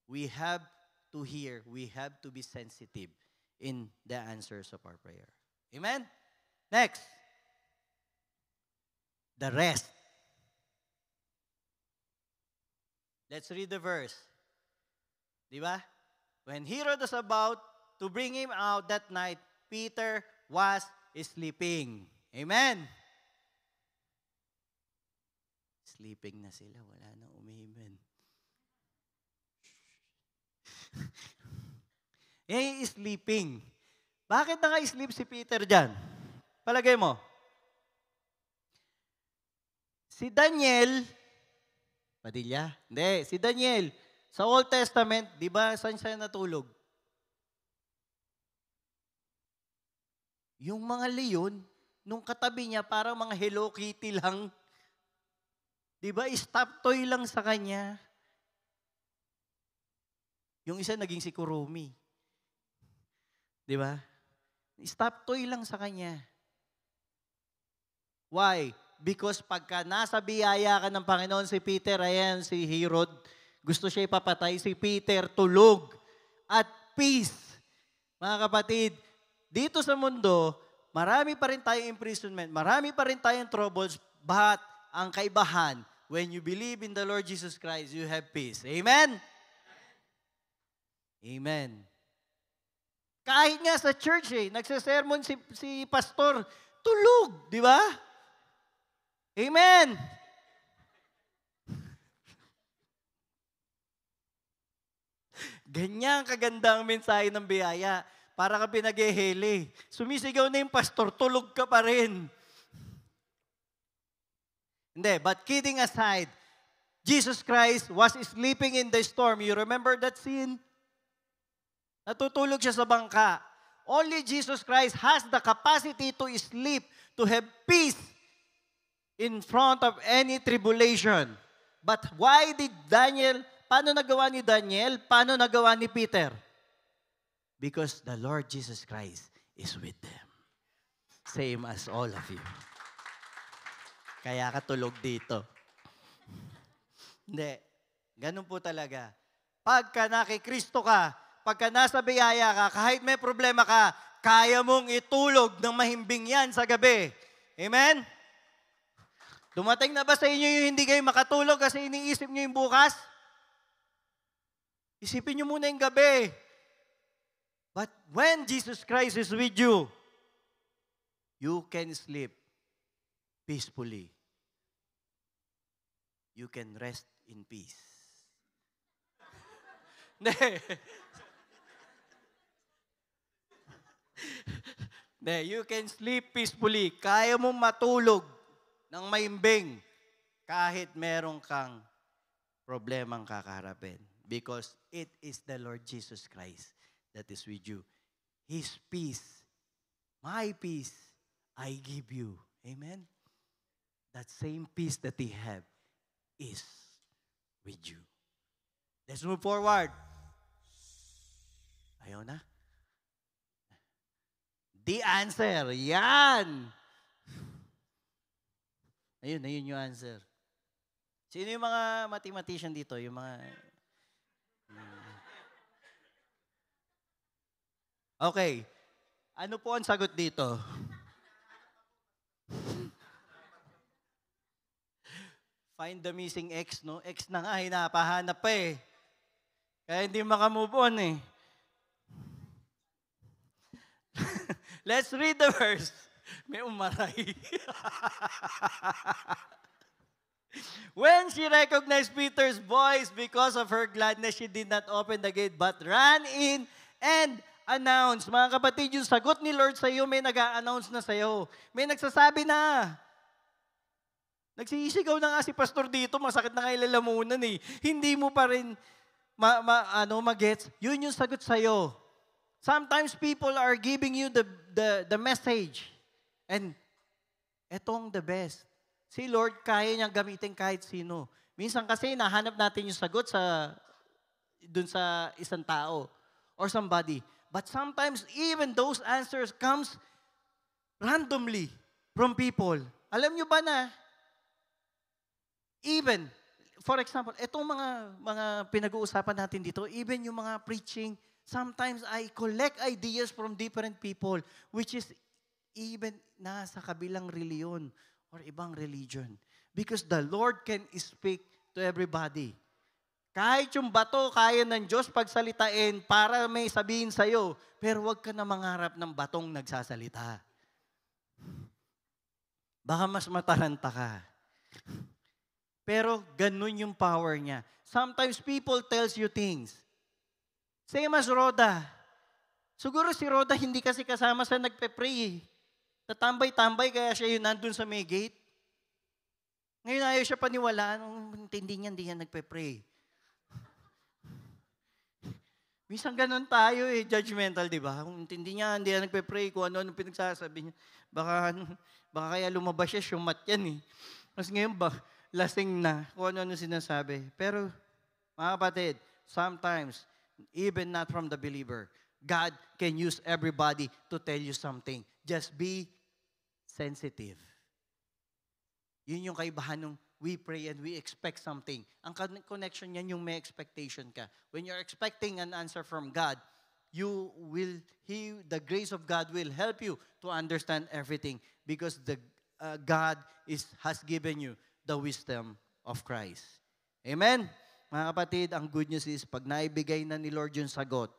Speaker 1: We have to hear. We have to be sensitive in the answers of our prayer. Amen? Next. The rest. Let's read the verse. Di ba? When Herod was about to bring him out that night, Peter was sleeping. Amen? Sleeping na sila. Wala nang umihimen. Sleeping. Bakit naka-sleep si Peter dyan? Palagay mo. Si Daniel, Padilla? Hindi, si Daniel, sa Old Testament, di ba, saan siya natulog? Yung mga leon, nung katabi niya, parang mga Hello Kitty lang. Di ba, stop toy lang sa kanya. Yung isa naging si Kurumi. Di ba? Stop toy lang sa kanya. Why? Because pagka nasa biyaya ka ng Panginoon si Peter, ayan si Herod, gusto siya ipapatay, si Peter tulog at peace. Mga kapatid, dito sa mundo, marami pa rin tayong imprisonment, marami pa rin tayong troubles, but ang kaibahan, when you believe in the Lord Jesus Christ, you have peace. Amen? Amen. Kahit nga sa church nagsasermon si pastor, tulog, di ba? Amen. Ganyan kaganda ang mensahe ng biyaya. Para ka pinag-ehele. Sumisigaw na yung pastor, tulog ka pa rin. Hindi, but kidding aside, Jesus Christ was sleeping in the storm. You remember that scene? Natutulog siya sa bangka. Only Jesus Christ has the capacity to sleep, to have peace in front of any tribulation. But why did paano nagawa ni Daniel? Paano nagawa ni Peter? Because the Lord Jesus Christ is with them. Same as all of you. Kaya ka tulog dito. Hindi. Ganun po talaga. Pagka nakikristo ka, pagka nasa biyaya ka, kahit may problema ka, kaya mong itulog ng mahimbing yan sa gabi. Amen? Dumating na ba sa inyo yung hindi kayo makatulog kasi iniisip nyo yung bukas? Isipin nyo muna yung gabi. But when Jesus Christ is with you, you can sleep peacefully. You can rest in peace. You can sleep peacefully. Kaya mong matulog ng maimbing kahit meron kang problemang kakaharapin. Because it is the Lord Jesus Christ that is with you. His peace, my peace, I give you. Amen? That same peace that He have is with you. Let's move forward. Ayaw na. The answer. Yan. Ayun yung answer. Sino yung mga mathematician dito? Yung mga... Okay. Ano po ang sagot dito? Find the missing X, no? X na nga, hinapahanap pa eh. Kaya hindi makamove on eh. Let's read the verse. May umaray. When she recognized Peter's voice, because of her gladness, she did not open the gate, but ran in and announced. Mga kapatid, yung sagot ni Lord sa iyo, may nag-a-announce na sa iyo. May nagsasabi na. Nagsisigaw na nga si pastor dito, masakit na nga ilalamunan eh. Hindi mo pa rin magets. Yun yung sagot sa iyo. Sometimes people are giving you the message. And etong the best. Si Lord, kaya niyang gamitin kahit sino. Minsan kasi nahanap natin yung sagot dun sa isang tao or somebody. But sometimes even those answers comes randomly from people. Alam niyo ba na even, for example, itong mga pinag-uusapan natin dito, even yung mga preaching, sometimes I collect ideas from different people, which is even nasa kabilang reliyon or ibang religion. Because the Lord can speak to everybody. Kahit yung bato, kaya ng Diyos pagsalitain para may sabihin sa'yo, pero huwag ka na mangarap ng batong nagsasalita. Baka mas mataranta ka. Pero ganun yung power niya. Sometimes people tells you things. Same as Rhoda. Siguro si Rhoda hindi kasi kasama sa nagpe-pray eh. Tatambay-tambay kaya siya yun nandun sa may gate. Ngayon ayaw siya paniwalaan. Hindi niya nagpe-pray. Minsan ganun tayo eh, judgmental, di ba? Kung hindi niya nagpe-pray, kung ano pinagsasabi niya, baka kaya lumabas siya, syumat yan eh. Mas ngayon lasing na kung ano sinasabi. Pero, mga kapatid, sometimes, even not from the believer, God can use everybody to tell you something. Just be sensitive. Yun yung kaibahan nung we pray and we expect something. Ang connection niyan yung may expectation ka. When you're expecting an answer from God, the grace of God will help you to understand everything because God has given you the wisdom of Christ. Amen? Mga kapatid, ang good news is, pag naibigay na ni Lord yung sagot,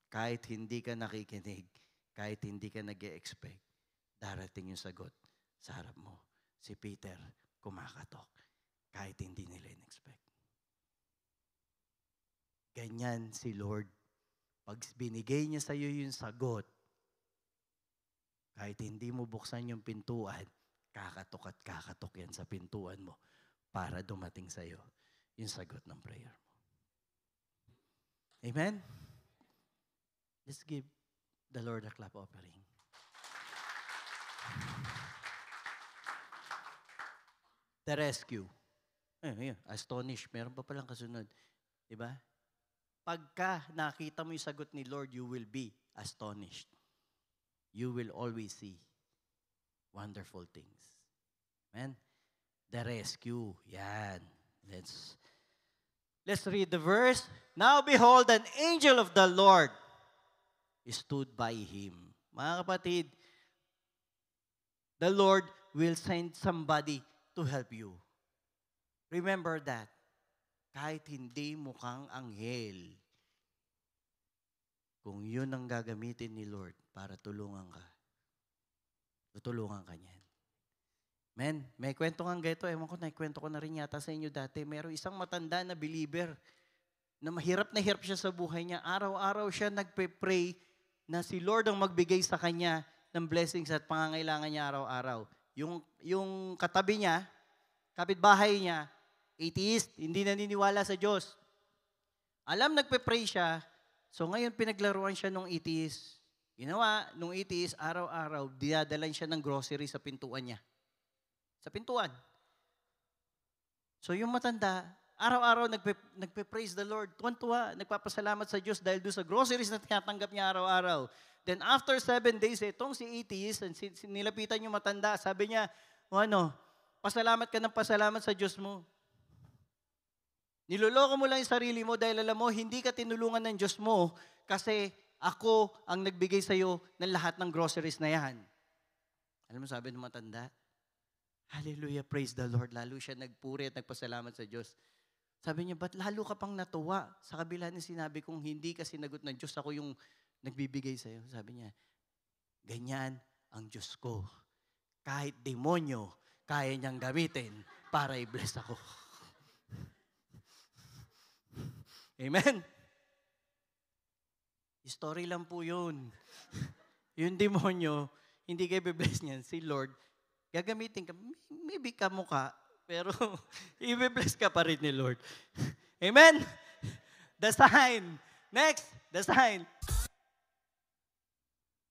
Speaker 1: kahit hindi ka nakikinig, kahit hindi ka nag-e-expect, darating yung sagot sa harap mo. Si Peter, kumakatok, kahit hindi nila in-expect. Ganyan si Lord. Pag binigay niya sa iyo yung sagot, kahit hindi mo buksan yung pintuan, kakatok at kakatok yan sa pintuan mo para dumating sa iyo yung sagot ng prayer mo. Amen? Let's give the Lord a clap offering. The rescue. Astonished. Meron pa palang kasunod. Diba? Pagka nakita mo yung sagot ni Lord, you will be astonished. You will always see wonderful things. Amen? The rescue. Yan. Let's read the verse. Now behold, an angel of the Lord stood by him. Mga kapatid, the Lord will send somebody to help you. Remember that. Kahit hindi mukhang anghel, kung yun ang gagamitin ni Lord para tulungan ka, tutulungan ka niyan. Men, may kwento nga ganito. Ewan ko, naikwento ko na rin yata sa inyo dati. Meron isang matanda na believer na hirap siya sa buhay niya. Araw-araw siya nagpe-pray na si Lord ang magbigay sa kanya ng blessings at pangangailangan niya araw-araw. Yung katabi niya, kapitbahay niya, atheist, hindi naniniwala sa Diyos. Alam, nagpe-pray siya. So ngayon pinaglaruan siya nung atheist. Ginawa, nung atheist, araw-araw, dinadalan siya ng grocery sa pintuan niya. Sa pintuan. So yung matanda, araw-araw nagpe-praise the Lord. Tuwan-tuwa, nagpapasalamat sa Diyos dahil doon sa groceries na tinatanggap niya araw-araw. Then after 7 days, itong si atheist, nilapitan yung matanda, sabi niya, pasalamat ka ng pasalamat sa Diyos mo. Niloloko mo lang yung sarili mo dahil alam mo, hindi ka tinulungan ng Diyos mo kasi ako ang nagbigay sa iyo ng lahat ng groceries na yan. Alam mo, sabi ng matanda, hallelujah, praise the Lord. Lalo siya nagpuri at nagpasalamat sa Diyos. Sabi niya, ba't lalo ka pang natuwa? Sa kabila ng sinabi kong hindi ka sinagot ng Diyos, ako yung nagbibigay sa iyo. Sabi niya, ganyan ang Diyos ko. Kahit demonyo, kaya niyang gamitin para i-bless ako. Amen? Story lang po yun. Yung demonyo, hindi kayo i-bless niyan. Si Lord, gagamitin ka, maybe ka mukha, pero i-bless ka pa rin ni Lord. Amen? The sign. Next, the sign.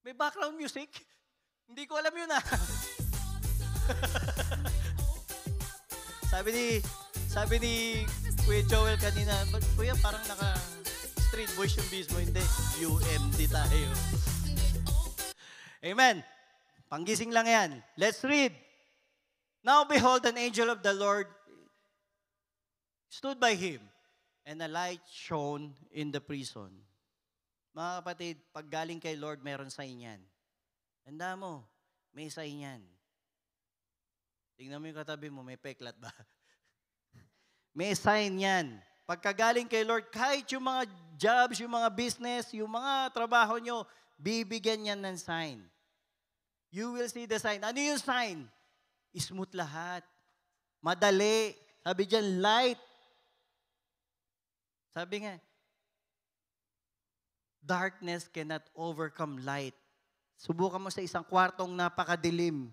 Speaker 1: May background music? Hindi ko alam yun Sabi ni Kuya Joel kanina, Kuya parang naka-street voice yung mismo. Hindi, UMD tayo. Amen. Panggising lang yan. Let's read. Now behold, an angel of the Lord stood by him, and a light shone in the prison. Mga kapatid, pag galing kay Lord, meron sign yan. Tanda mo, may sign yan. Tingnan mo yung katabi mo, may peklat ba? May sign yan. Pagkagaling kay Lord, kahit yung mga jobs, yung mga business, yung mga trabaho nyo, bibigyan yan ng sign. You will see the sign. Ano yung sign? Smooth lahat. Madali. Sabi dyan, light. Sabi nga, darkness cannot overcome light. Subukan mo sa isang kwartong napakadilim.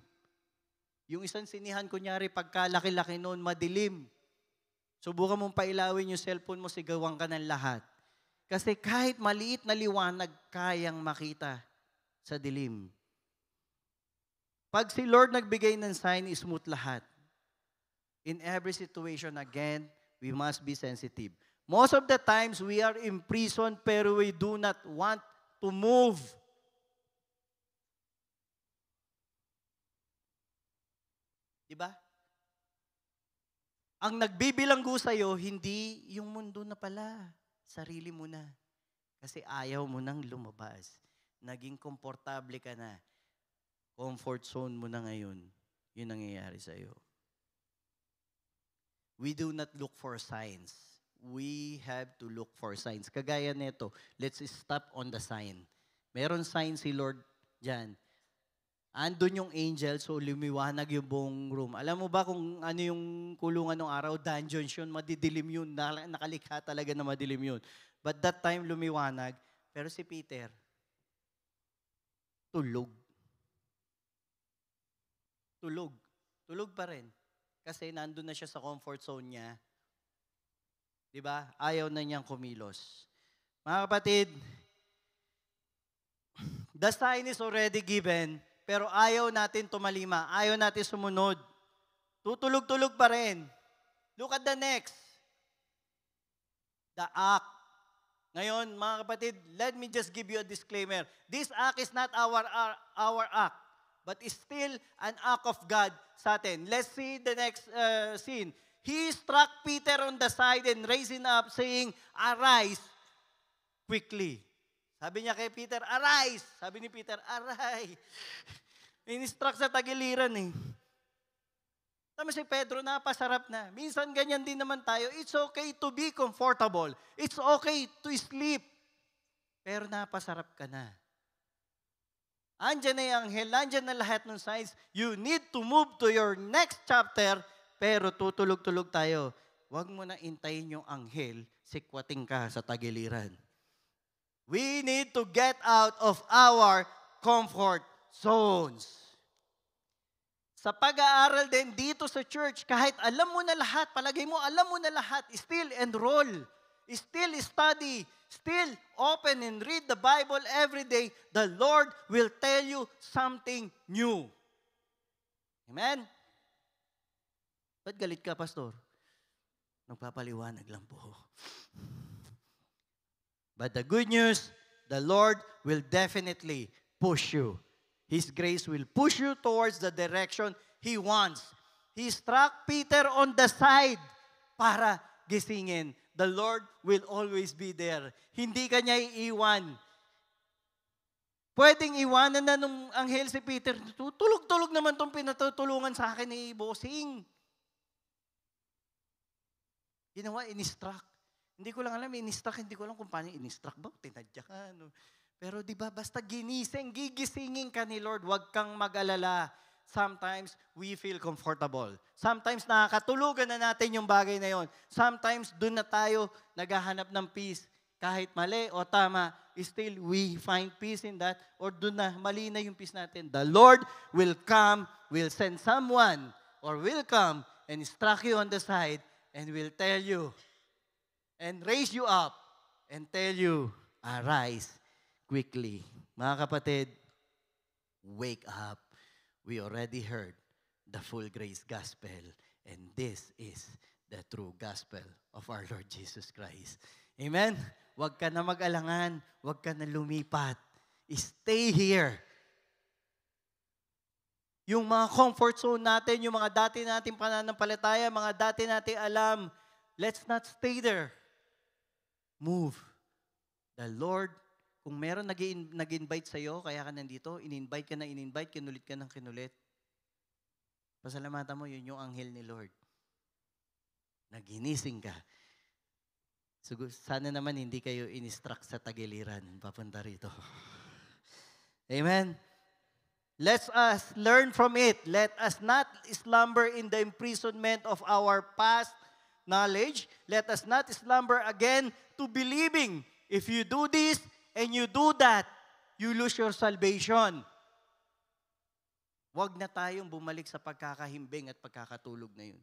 Speaker 1: Yung isang sinihan, kunyari, pagka laki-laki noon, madilim. Subukan mong pailawin yung cellphone mo, sigawan ka ng lahat. Kasi kahit maliit na liwanag, kayang makita sa dilim. Pag si Lord nagbigay ng sign, smooth lahat. In every situation, again, we must be sensitive. Most of the times, we are imprisoned, pero we do not want to move. Diba? Ang nagbibilanggo sa'yo, hindi yung mundo na pala. Sarili mo na. Kasi ayaw mo nang lumabas. Naging komportable ka na. Comfort zone mo na ngayon. Yun ang nangyayari sa'yo. We do not look for signs. We have to look for signs. Kagaya nito, let's stop on the sign. Meron sign si Lord dyan. Andun yung angel, so lumiwanag yung buong room. Alam mo ba kung ano yung kulungan ng araw? Dungeons yun, madidilim yun. Nakalikha talaga na madilim yun. But that time, lumiwanag. Pero si Peter, tulog. Tulog. Tulog pa rin. Kasi nandun na siya sa comfort zone niya. Diba? Ayaw na niyang kumilos. Mga kapatid, the sign is already given, pero ayaw natin tumalima. Ayaw natin sumunod. Tutulog-tulog pa rin. Look at the next. The act. Ngayon, mga kapatid, let me just give you a disclaimer. This act is not our act. but is still an act of God sa atin. Let's see the next scene. He struck Peter on the side and raised him up, saying, "Arise quickly." Sabi niya kay Peter, "Arise!" Sabi ni Peter, "Aray!" In-struck sa tagiliran eh. Tama si Pedro, napasarap na. Minsan ganyan din naman tayo. It's okay to be comfortable. It's okay to sleep. Pero napasarap ka na. Andyan na yung anghel, andyan na lahat ng signs. You need to move to your next chapter, pero tutulog-tulog tayo. Huwag mo na intayin yung anghel, sikwating ka sa tagiliran. We need to get out of our comfort zones. Sa pag-aaral din dito sa church, kahit alam mo na lahat, palagay mo alam mo na lahat, still enroll, still study, still open and read the Bible every day, the Lord will tell you something new. Amen? Ba't galit ka, Pastor? Nagpapaliwanag lang po. But the good news, the Lord will definitely push you. His grace will push you towards the direction He wants. He struck Peter on the side para gisingin. The Lord will always be there. Hindi ka niya iiwan. Pwedeng iwanan na nung anghel si Peter. Tulog-tulog naman itong pinatutulungan sa akin ni Bossing. Ginawa, in-struck. Hindi ko lang alam, in-struck. Hindi ko alam kung paano in-struck ba. Tinadya ka, no? Pero di ba basta gigisingin ka ni Lord, huwag kang mag-alala. Sometimes we feel comfortable. Sometimes nakakatulugan na natin yung bagay na yon. Sometimes doon na tayo naghahanap ng peace. Kahit mali o tama, still we find peace in that, or doon na mali na yung peace natin. The Lord will come, will send someone, or will come and struck you on the side and will tell you and raise you up and tell you, arise quickly. Mga kapatid, wake up. We already heard the full grace gospel, and this is the true gospel of our Lord Jesus Christ. Amen? Huwag ka na mag-alangan, huwag ka na lumipat. Stay here. Yung mga comfort zone natin, yung mga dati nating pananampalataya, mga dati nating alam, let's not stay there. Move. The Lord, kung meron nag-invite sa'yo, kaya ka nandito, in-invite ka na in-invite, kinulit ka ng kinulit. Pasalamatan mo, yun yung anghel ni Lord. Naginising ka. Sana naman hindi kayo in-struck sa tagiliran. Papunta rito. Amen? Let us learn from it. Let us not slumber in the imprisonment of our past knowledge. Let us not slumber again to believing. If you do this, and you do that, you lose your salvation. Huwag na tayong bumalik sa pagkakahimbing at pagkakatulog na yun.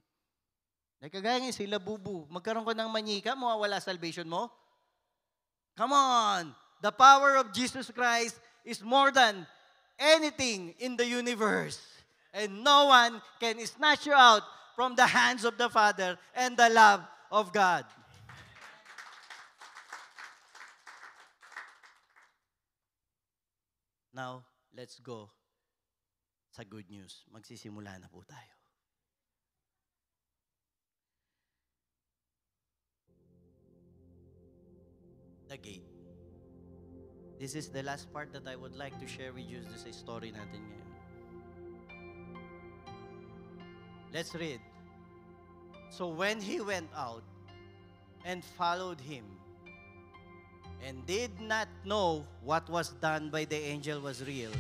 Speaker 1: Kagaya nga sila bubu, magkaroon ko ng manyika, mawawala salvation mo? Come on! The power of Jesus Christ is more than anything in the universe. And no one can snatch you out from the hands of the Father and the love of God. Now, let's go sa good news. Magsisimula na po tayo. The gate. This is the last part that I would like to share with you sa story natin ngayon. Let's read. So when he went out and followed him, and did not know what was done by the angel was real,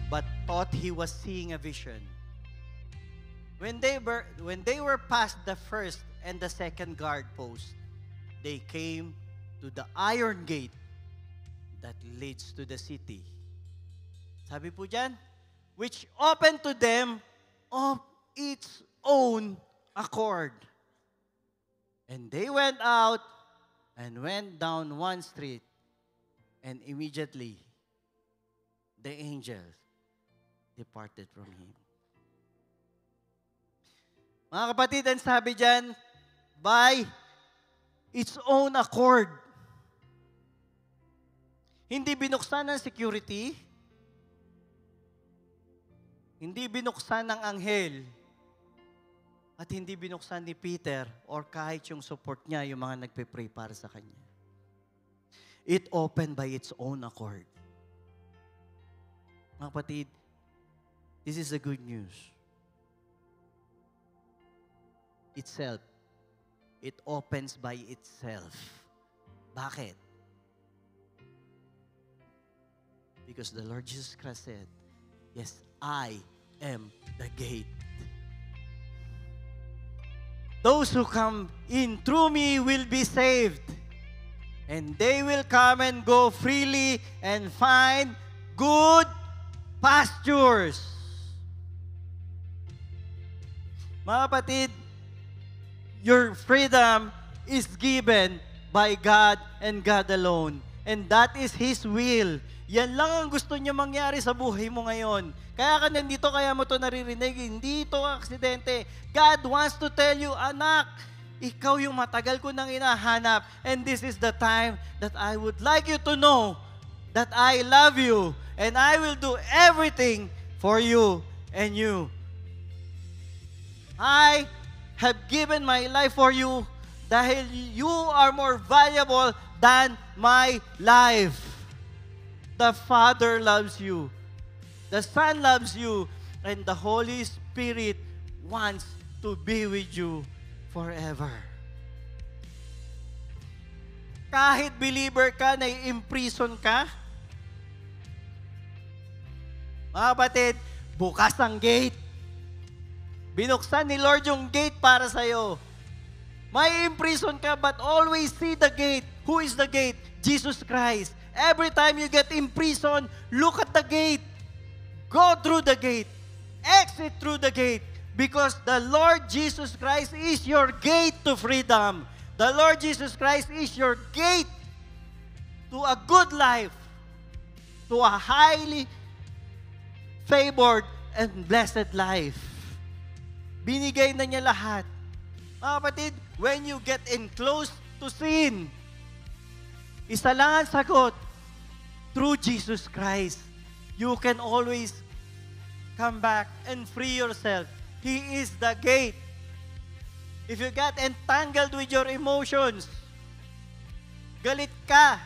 Speaker 1: but thought he was seeing a vision. When they were past the first and the second guard post, they came to the iron gate that leads to the city. Sabi po dyan, which opened to them of its own accord. And they went out and went down one street, and immediately the angel departed from him. Mga kapatid, ang sabi dyan, by its own accord. Hindi binuksan ng security, Hindi binuksan ng anghel at hindi binuksan ni Peter or kahit yung support niya, yung mga nagpe-pray para sa kanya. It opened by its own accord. Mga kapatid, this is the good news. Itself. It opens by itself. Bakit? Because the Lord Jesus Christ said, yes, I am the gate. Those who come in through me will be saved. And they will come and go freely and find good pastures. Mga kapatid, your freedom is given by God and God alone. And that is His will. Yan lang ang gusto niya mangyari sa buhay mo ngayon. Kaya ka nandito, kaya mo to naririnig. Hindi ito aksidente. God wants to tell you, anak, ikaw yung matagal ko nang hinahanap. And this is the time that I would like you to know that I love you. And I will do everything for you and you. I have given my life for you dahil you are more valuable than my life. The Father loves you. The Son loves you. And the Holy Spirit wants to be with you forever. Kahit believer ka, na-imprison ka, mga kapatid, bukas ang gate. Binuksan ni Lord yung gate para sa'yo. May imprison ka, but always see the gate. Who is the gate? Jesus Christ. Every time you get imprisoned, look at the gate. Go through the gate. Exit through the gate. Because the Lord Jesus Christ is your gate to freedom. The Lord Jesus Christ is your gate to a good life. To a highly favored and blessed life. Binigay na niya lahat. Mga kapatid, when you get in close to sin, isa lang ang sagot, through Jesus Christ. You can always come back and free yourself. He is the gate. If you get entangled with your emotions, galit ka.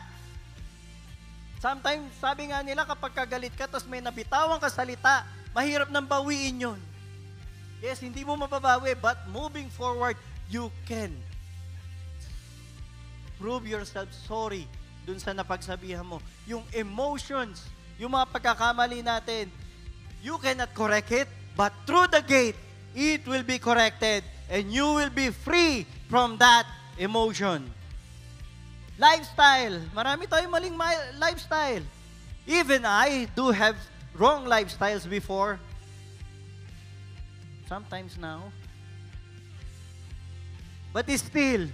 Speaker 1: Sometimes, sabi nga nila, kapag kagalit ka, tapos may nabitawan ka salita, mahirap nang bawiin yun. Yes, hindi mo mababawi, but moving forward, you can prove yourself sorry dun sa napagsabihan mo. Yung emotions, yung mga pagkakamali natin, you cannot correct it, but through the gate, it will be corrected and you will be free from that emotion. Lifestyle. Marami tayong maling lifestyle. Even I do have wrong lifestyles before. Sometimes now. But still,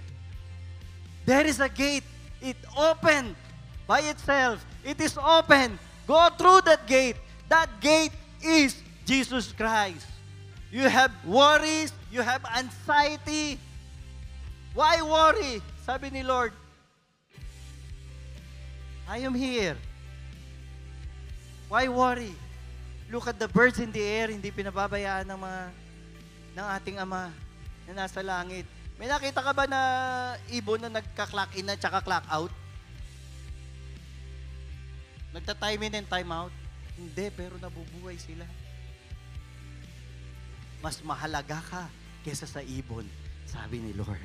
Speaker 1: there is a gate. It opened by itself. It is open. Go through that gate. That gate is Jesus Christ. You have worries. You have anxiety. Why worry? Sabi ni Lord, I am here. Why worry? Look at the birds in the air. Hindi pinababayaan ng ating Ama na nasa langit. May nakita ka ba na ibon na nagka-clock in at saka clock out? Nagta-time in and time out? Hindi, pero nabubuhay sila. Mas mahalaga ka kesa sa ibon, sabi ni Lord.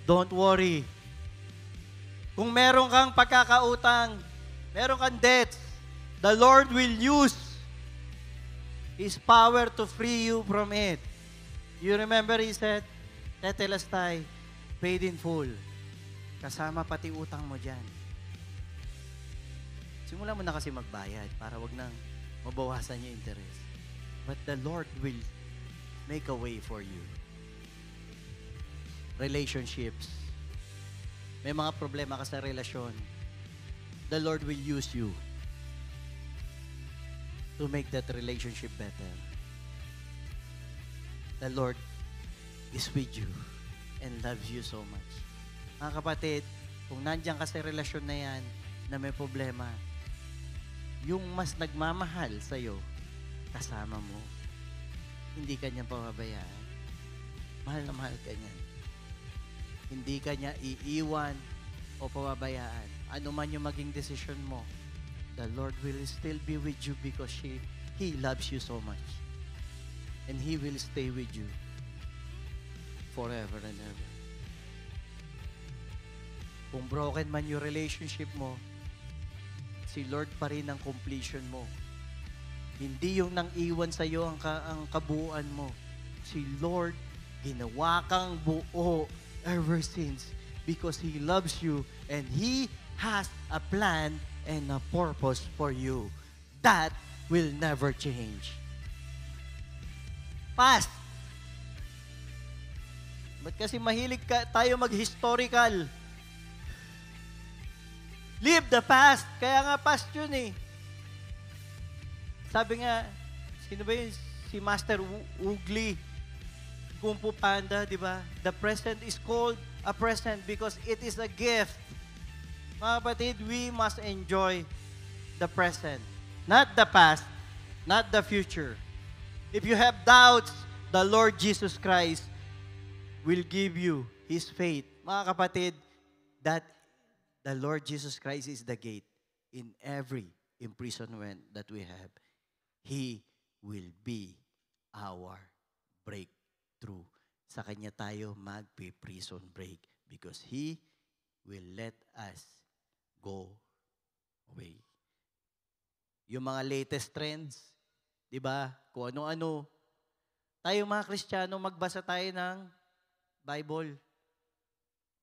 Speaker 1: Don't worry. Kung meron kang pagkakautang, meron kang debts, the Lord will use His power to free you from it. You remember He said, Tetelestai, paid in full. Kasama pati utang mo dyan. Simula mo na kasi magbayad para wag nang mabawasan yung interest. But the Lord will make a way for you. Relationships. May mga problema ka sa relasyon. The Lord will use you to make that relationship better. The Lord is with you and loves you so much. Mga kapatid, kung nandiyan ka sa relasyon na yan, na may problema, yung mas nagmamahal sa'yo, kasama mo. Hindi ka niya pababayaan. Mahal na mahal ka niya. Hindi ka niya iiwan o pababayaan. Ano man yung maging desisyon mo, the Lord will still be with you because He loves you so much. And He will stay with you forever and ever. Kung broken man yung relationship mo, si Lord pa rin ang completion mo. Hindi yung nang iwan sa'yo ang kabuuan mo. Si Lord, ginawa kang buo ever since because He loves you and He has a plan and a purpose for you. That will never change. Past. Ba't kasi mahilig tayo mag-historical? Live the past. Kaya nga past yun eh. Sabi nga, sino ba yun? Si Master Ugly. Kung Fu Panda, di ba? The present is called a present because it is a gift. Mga kapatid, we must enjoy the present. Not the past, not the future. If you have doubts, the Lord Jesus Christ will give you His faith. Mga kapatid, that the Lord Jesus Christ is the gate in every imprisonment that we have. He will be our breakthrough. Sa Kanya tayo magpe-prison break because He will let us go away. Yung mga latest trends, di ba? Kung ano-ano. Tayo mga Kristiyano, magbasa tayo ng Bible.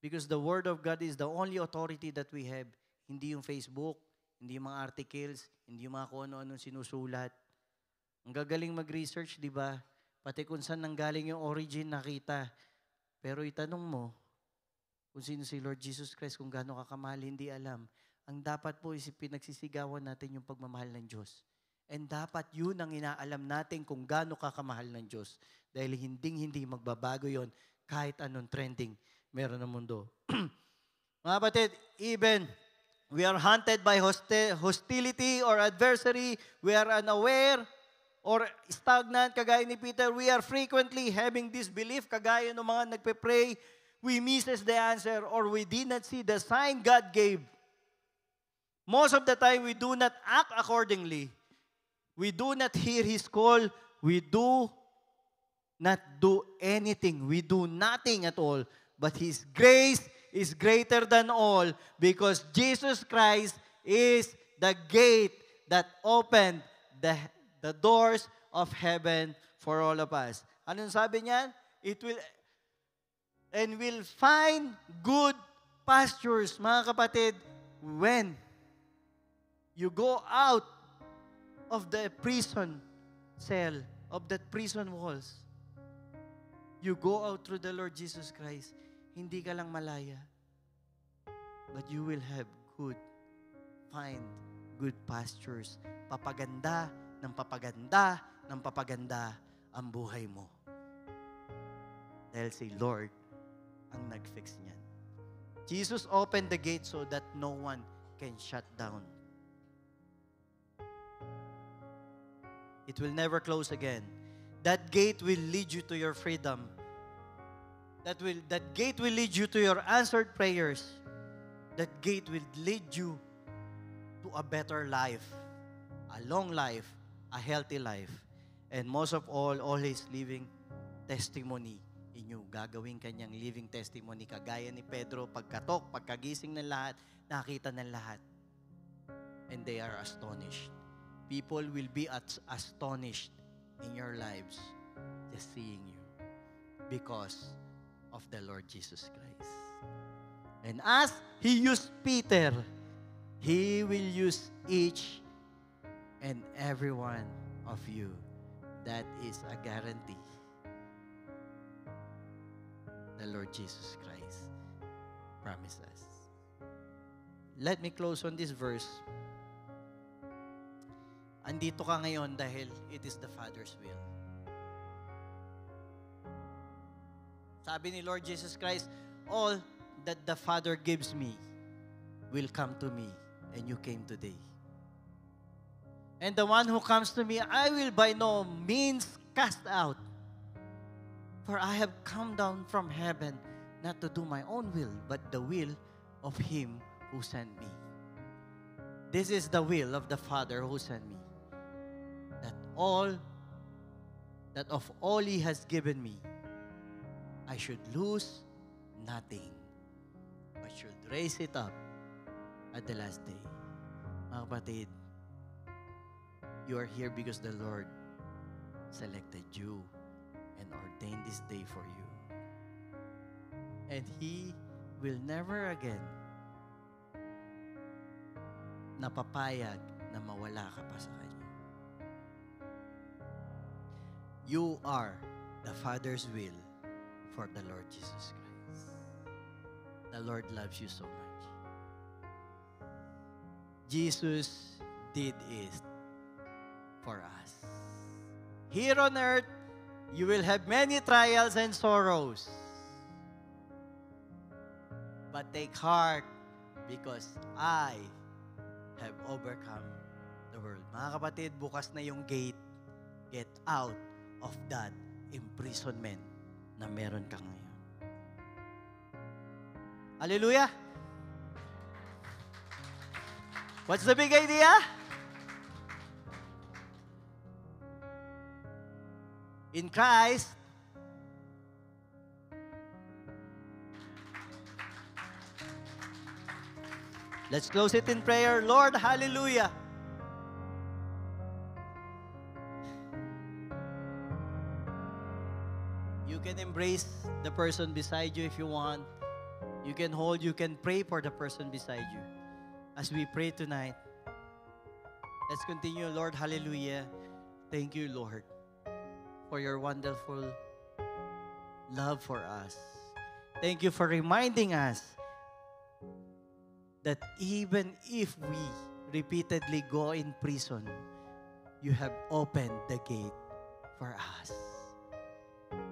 Speaker 1: Because the Word of God is the only authority that we have. Hindi yung Facebook, hindi yung mga articles, hindi yung mga kung ano-ano sinusulat. Ang gagaling mag-research, di ba? Pati kung saan nanggaling yung origin, nakita. Pero itanong mo, kung sino si Lord Jesus Christ, kung gaano kakamahal, hindi alam. Ang dapat po is pinagsisigawan natin yung pagmamahal ng Diyos. And dapat yun ang inaalam natin kung gaano kakamahal ng Diyos. Dahil hindi magbabago yon kahit anong trending meron ng mundo. Mga kapatid, even we are hunted by hostility or adversary, we are unaware or stagnant, kagaya ni Peter, we are frequently having this belief, kagaya ng mga nagpe-pray, we misses the answer or we did not see the sign God gave. Most of the time, we do not act accordingly. We do not hear His call. We do not do anything. We do nothing at all. But His grace is greater than all because Jesus Christ is the gate that opened the doors of heaven for all of us. Anong sabi niyan? Will find good pastures, mga kapatid, when you go out of the prison cell, of that prison walls. You go out through the Lord Jesus Christ. Hindi ka lang malaya. But you will have find good pastures. Papaganda ng papaganda ng papaganda ang buhay mo. Dahil si Lord ang nag-fix niyan. Jesus opened the gate so that no one can shut down. It will never close again. That gate will lead you to your freedom. That gate will lead you to your answered prayers. That gate will lead you to a better life, a long life, a healthy life. And most of all His living testimony in you. Gagawin kanyang living testimony. Kagaya ni Pedro, pagkagising ng lahat, nakita ng lahat. And they are astonished. People will be astonished in your lives just seeing you because of the Lord Jesus Christ. And as He used Peter, He will use each and every one of you. That is a guarantee. The Lord Jesus Christ promised us. Let me close on this verse. Andito ka ngayon dahil it is the Father's will. Sabi ni Lord Jesus Christ, all that the Father gives me will come to me, and you came today. And the one who comes to me, I will by no means cast out. For I have come down from heaven, not to do my own will, but the will of him who sent me. This is the will of the Father who sent me, that of all he has given me, I should lose nothing, but should raise it up at the last day. Mga kapatid, you are here because the Lord selected you and ordained this day for you. And He will never again napapayag na mawala ka pa sa Kanya. You are the Father's will for the Lord Jesus Christ. The Lord loves you so much. Jesus did it for us. Here on earth, you will have many trials and sorrows. But take heart, because I have overcome the world. Mga kapatid, bukas na yung gate. Get out of that imprisonment na meron ka ngayon. Hallelujah! What's the big idea? In Christ, let's close it in prayer. Lord, hallelujah. You can embrace the person beside you if you want. You can hold, you can pray for the person beside you. As we pray tonight, let's continue. Lord, hallelujah. Thank you, Lord, for your wonderful love for us. Thank you for reminding us that even if we repeatedly go in prison, you have opened the gate for us.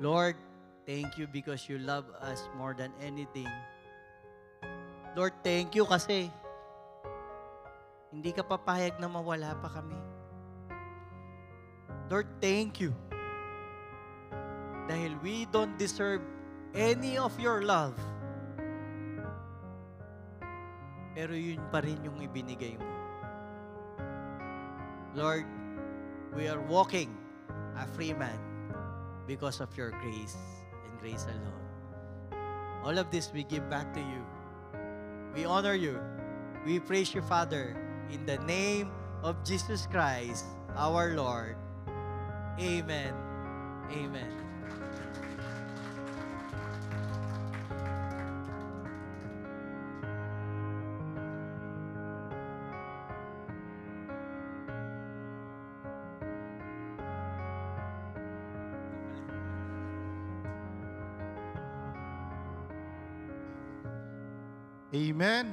Speaker 1: Lord, thank you because you love us more than anything. Lord, thank you kasi hindi ka papayag na mawala pa kami. Lord, thank you. Dahil we don't deserve any of your love. Pero yun pa rin yung ibinigay mo. Lord, we are walking a free man because of your grace and grace alone. All of this we give back to you. We honor you. We praise you, Father, in the name of Jesus Christ, our Lord. Amen. Amen.
Speaker 2: Amen.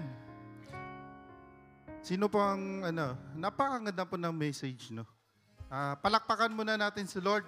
Speaker 2: Sino po ang napakaganda po ng message, no? Palakpakan muna natin si Lord.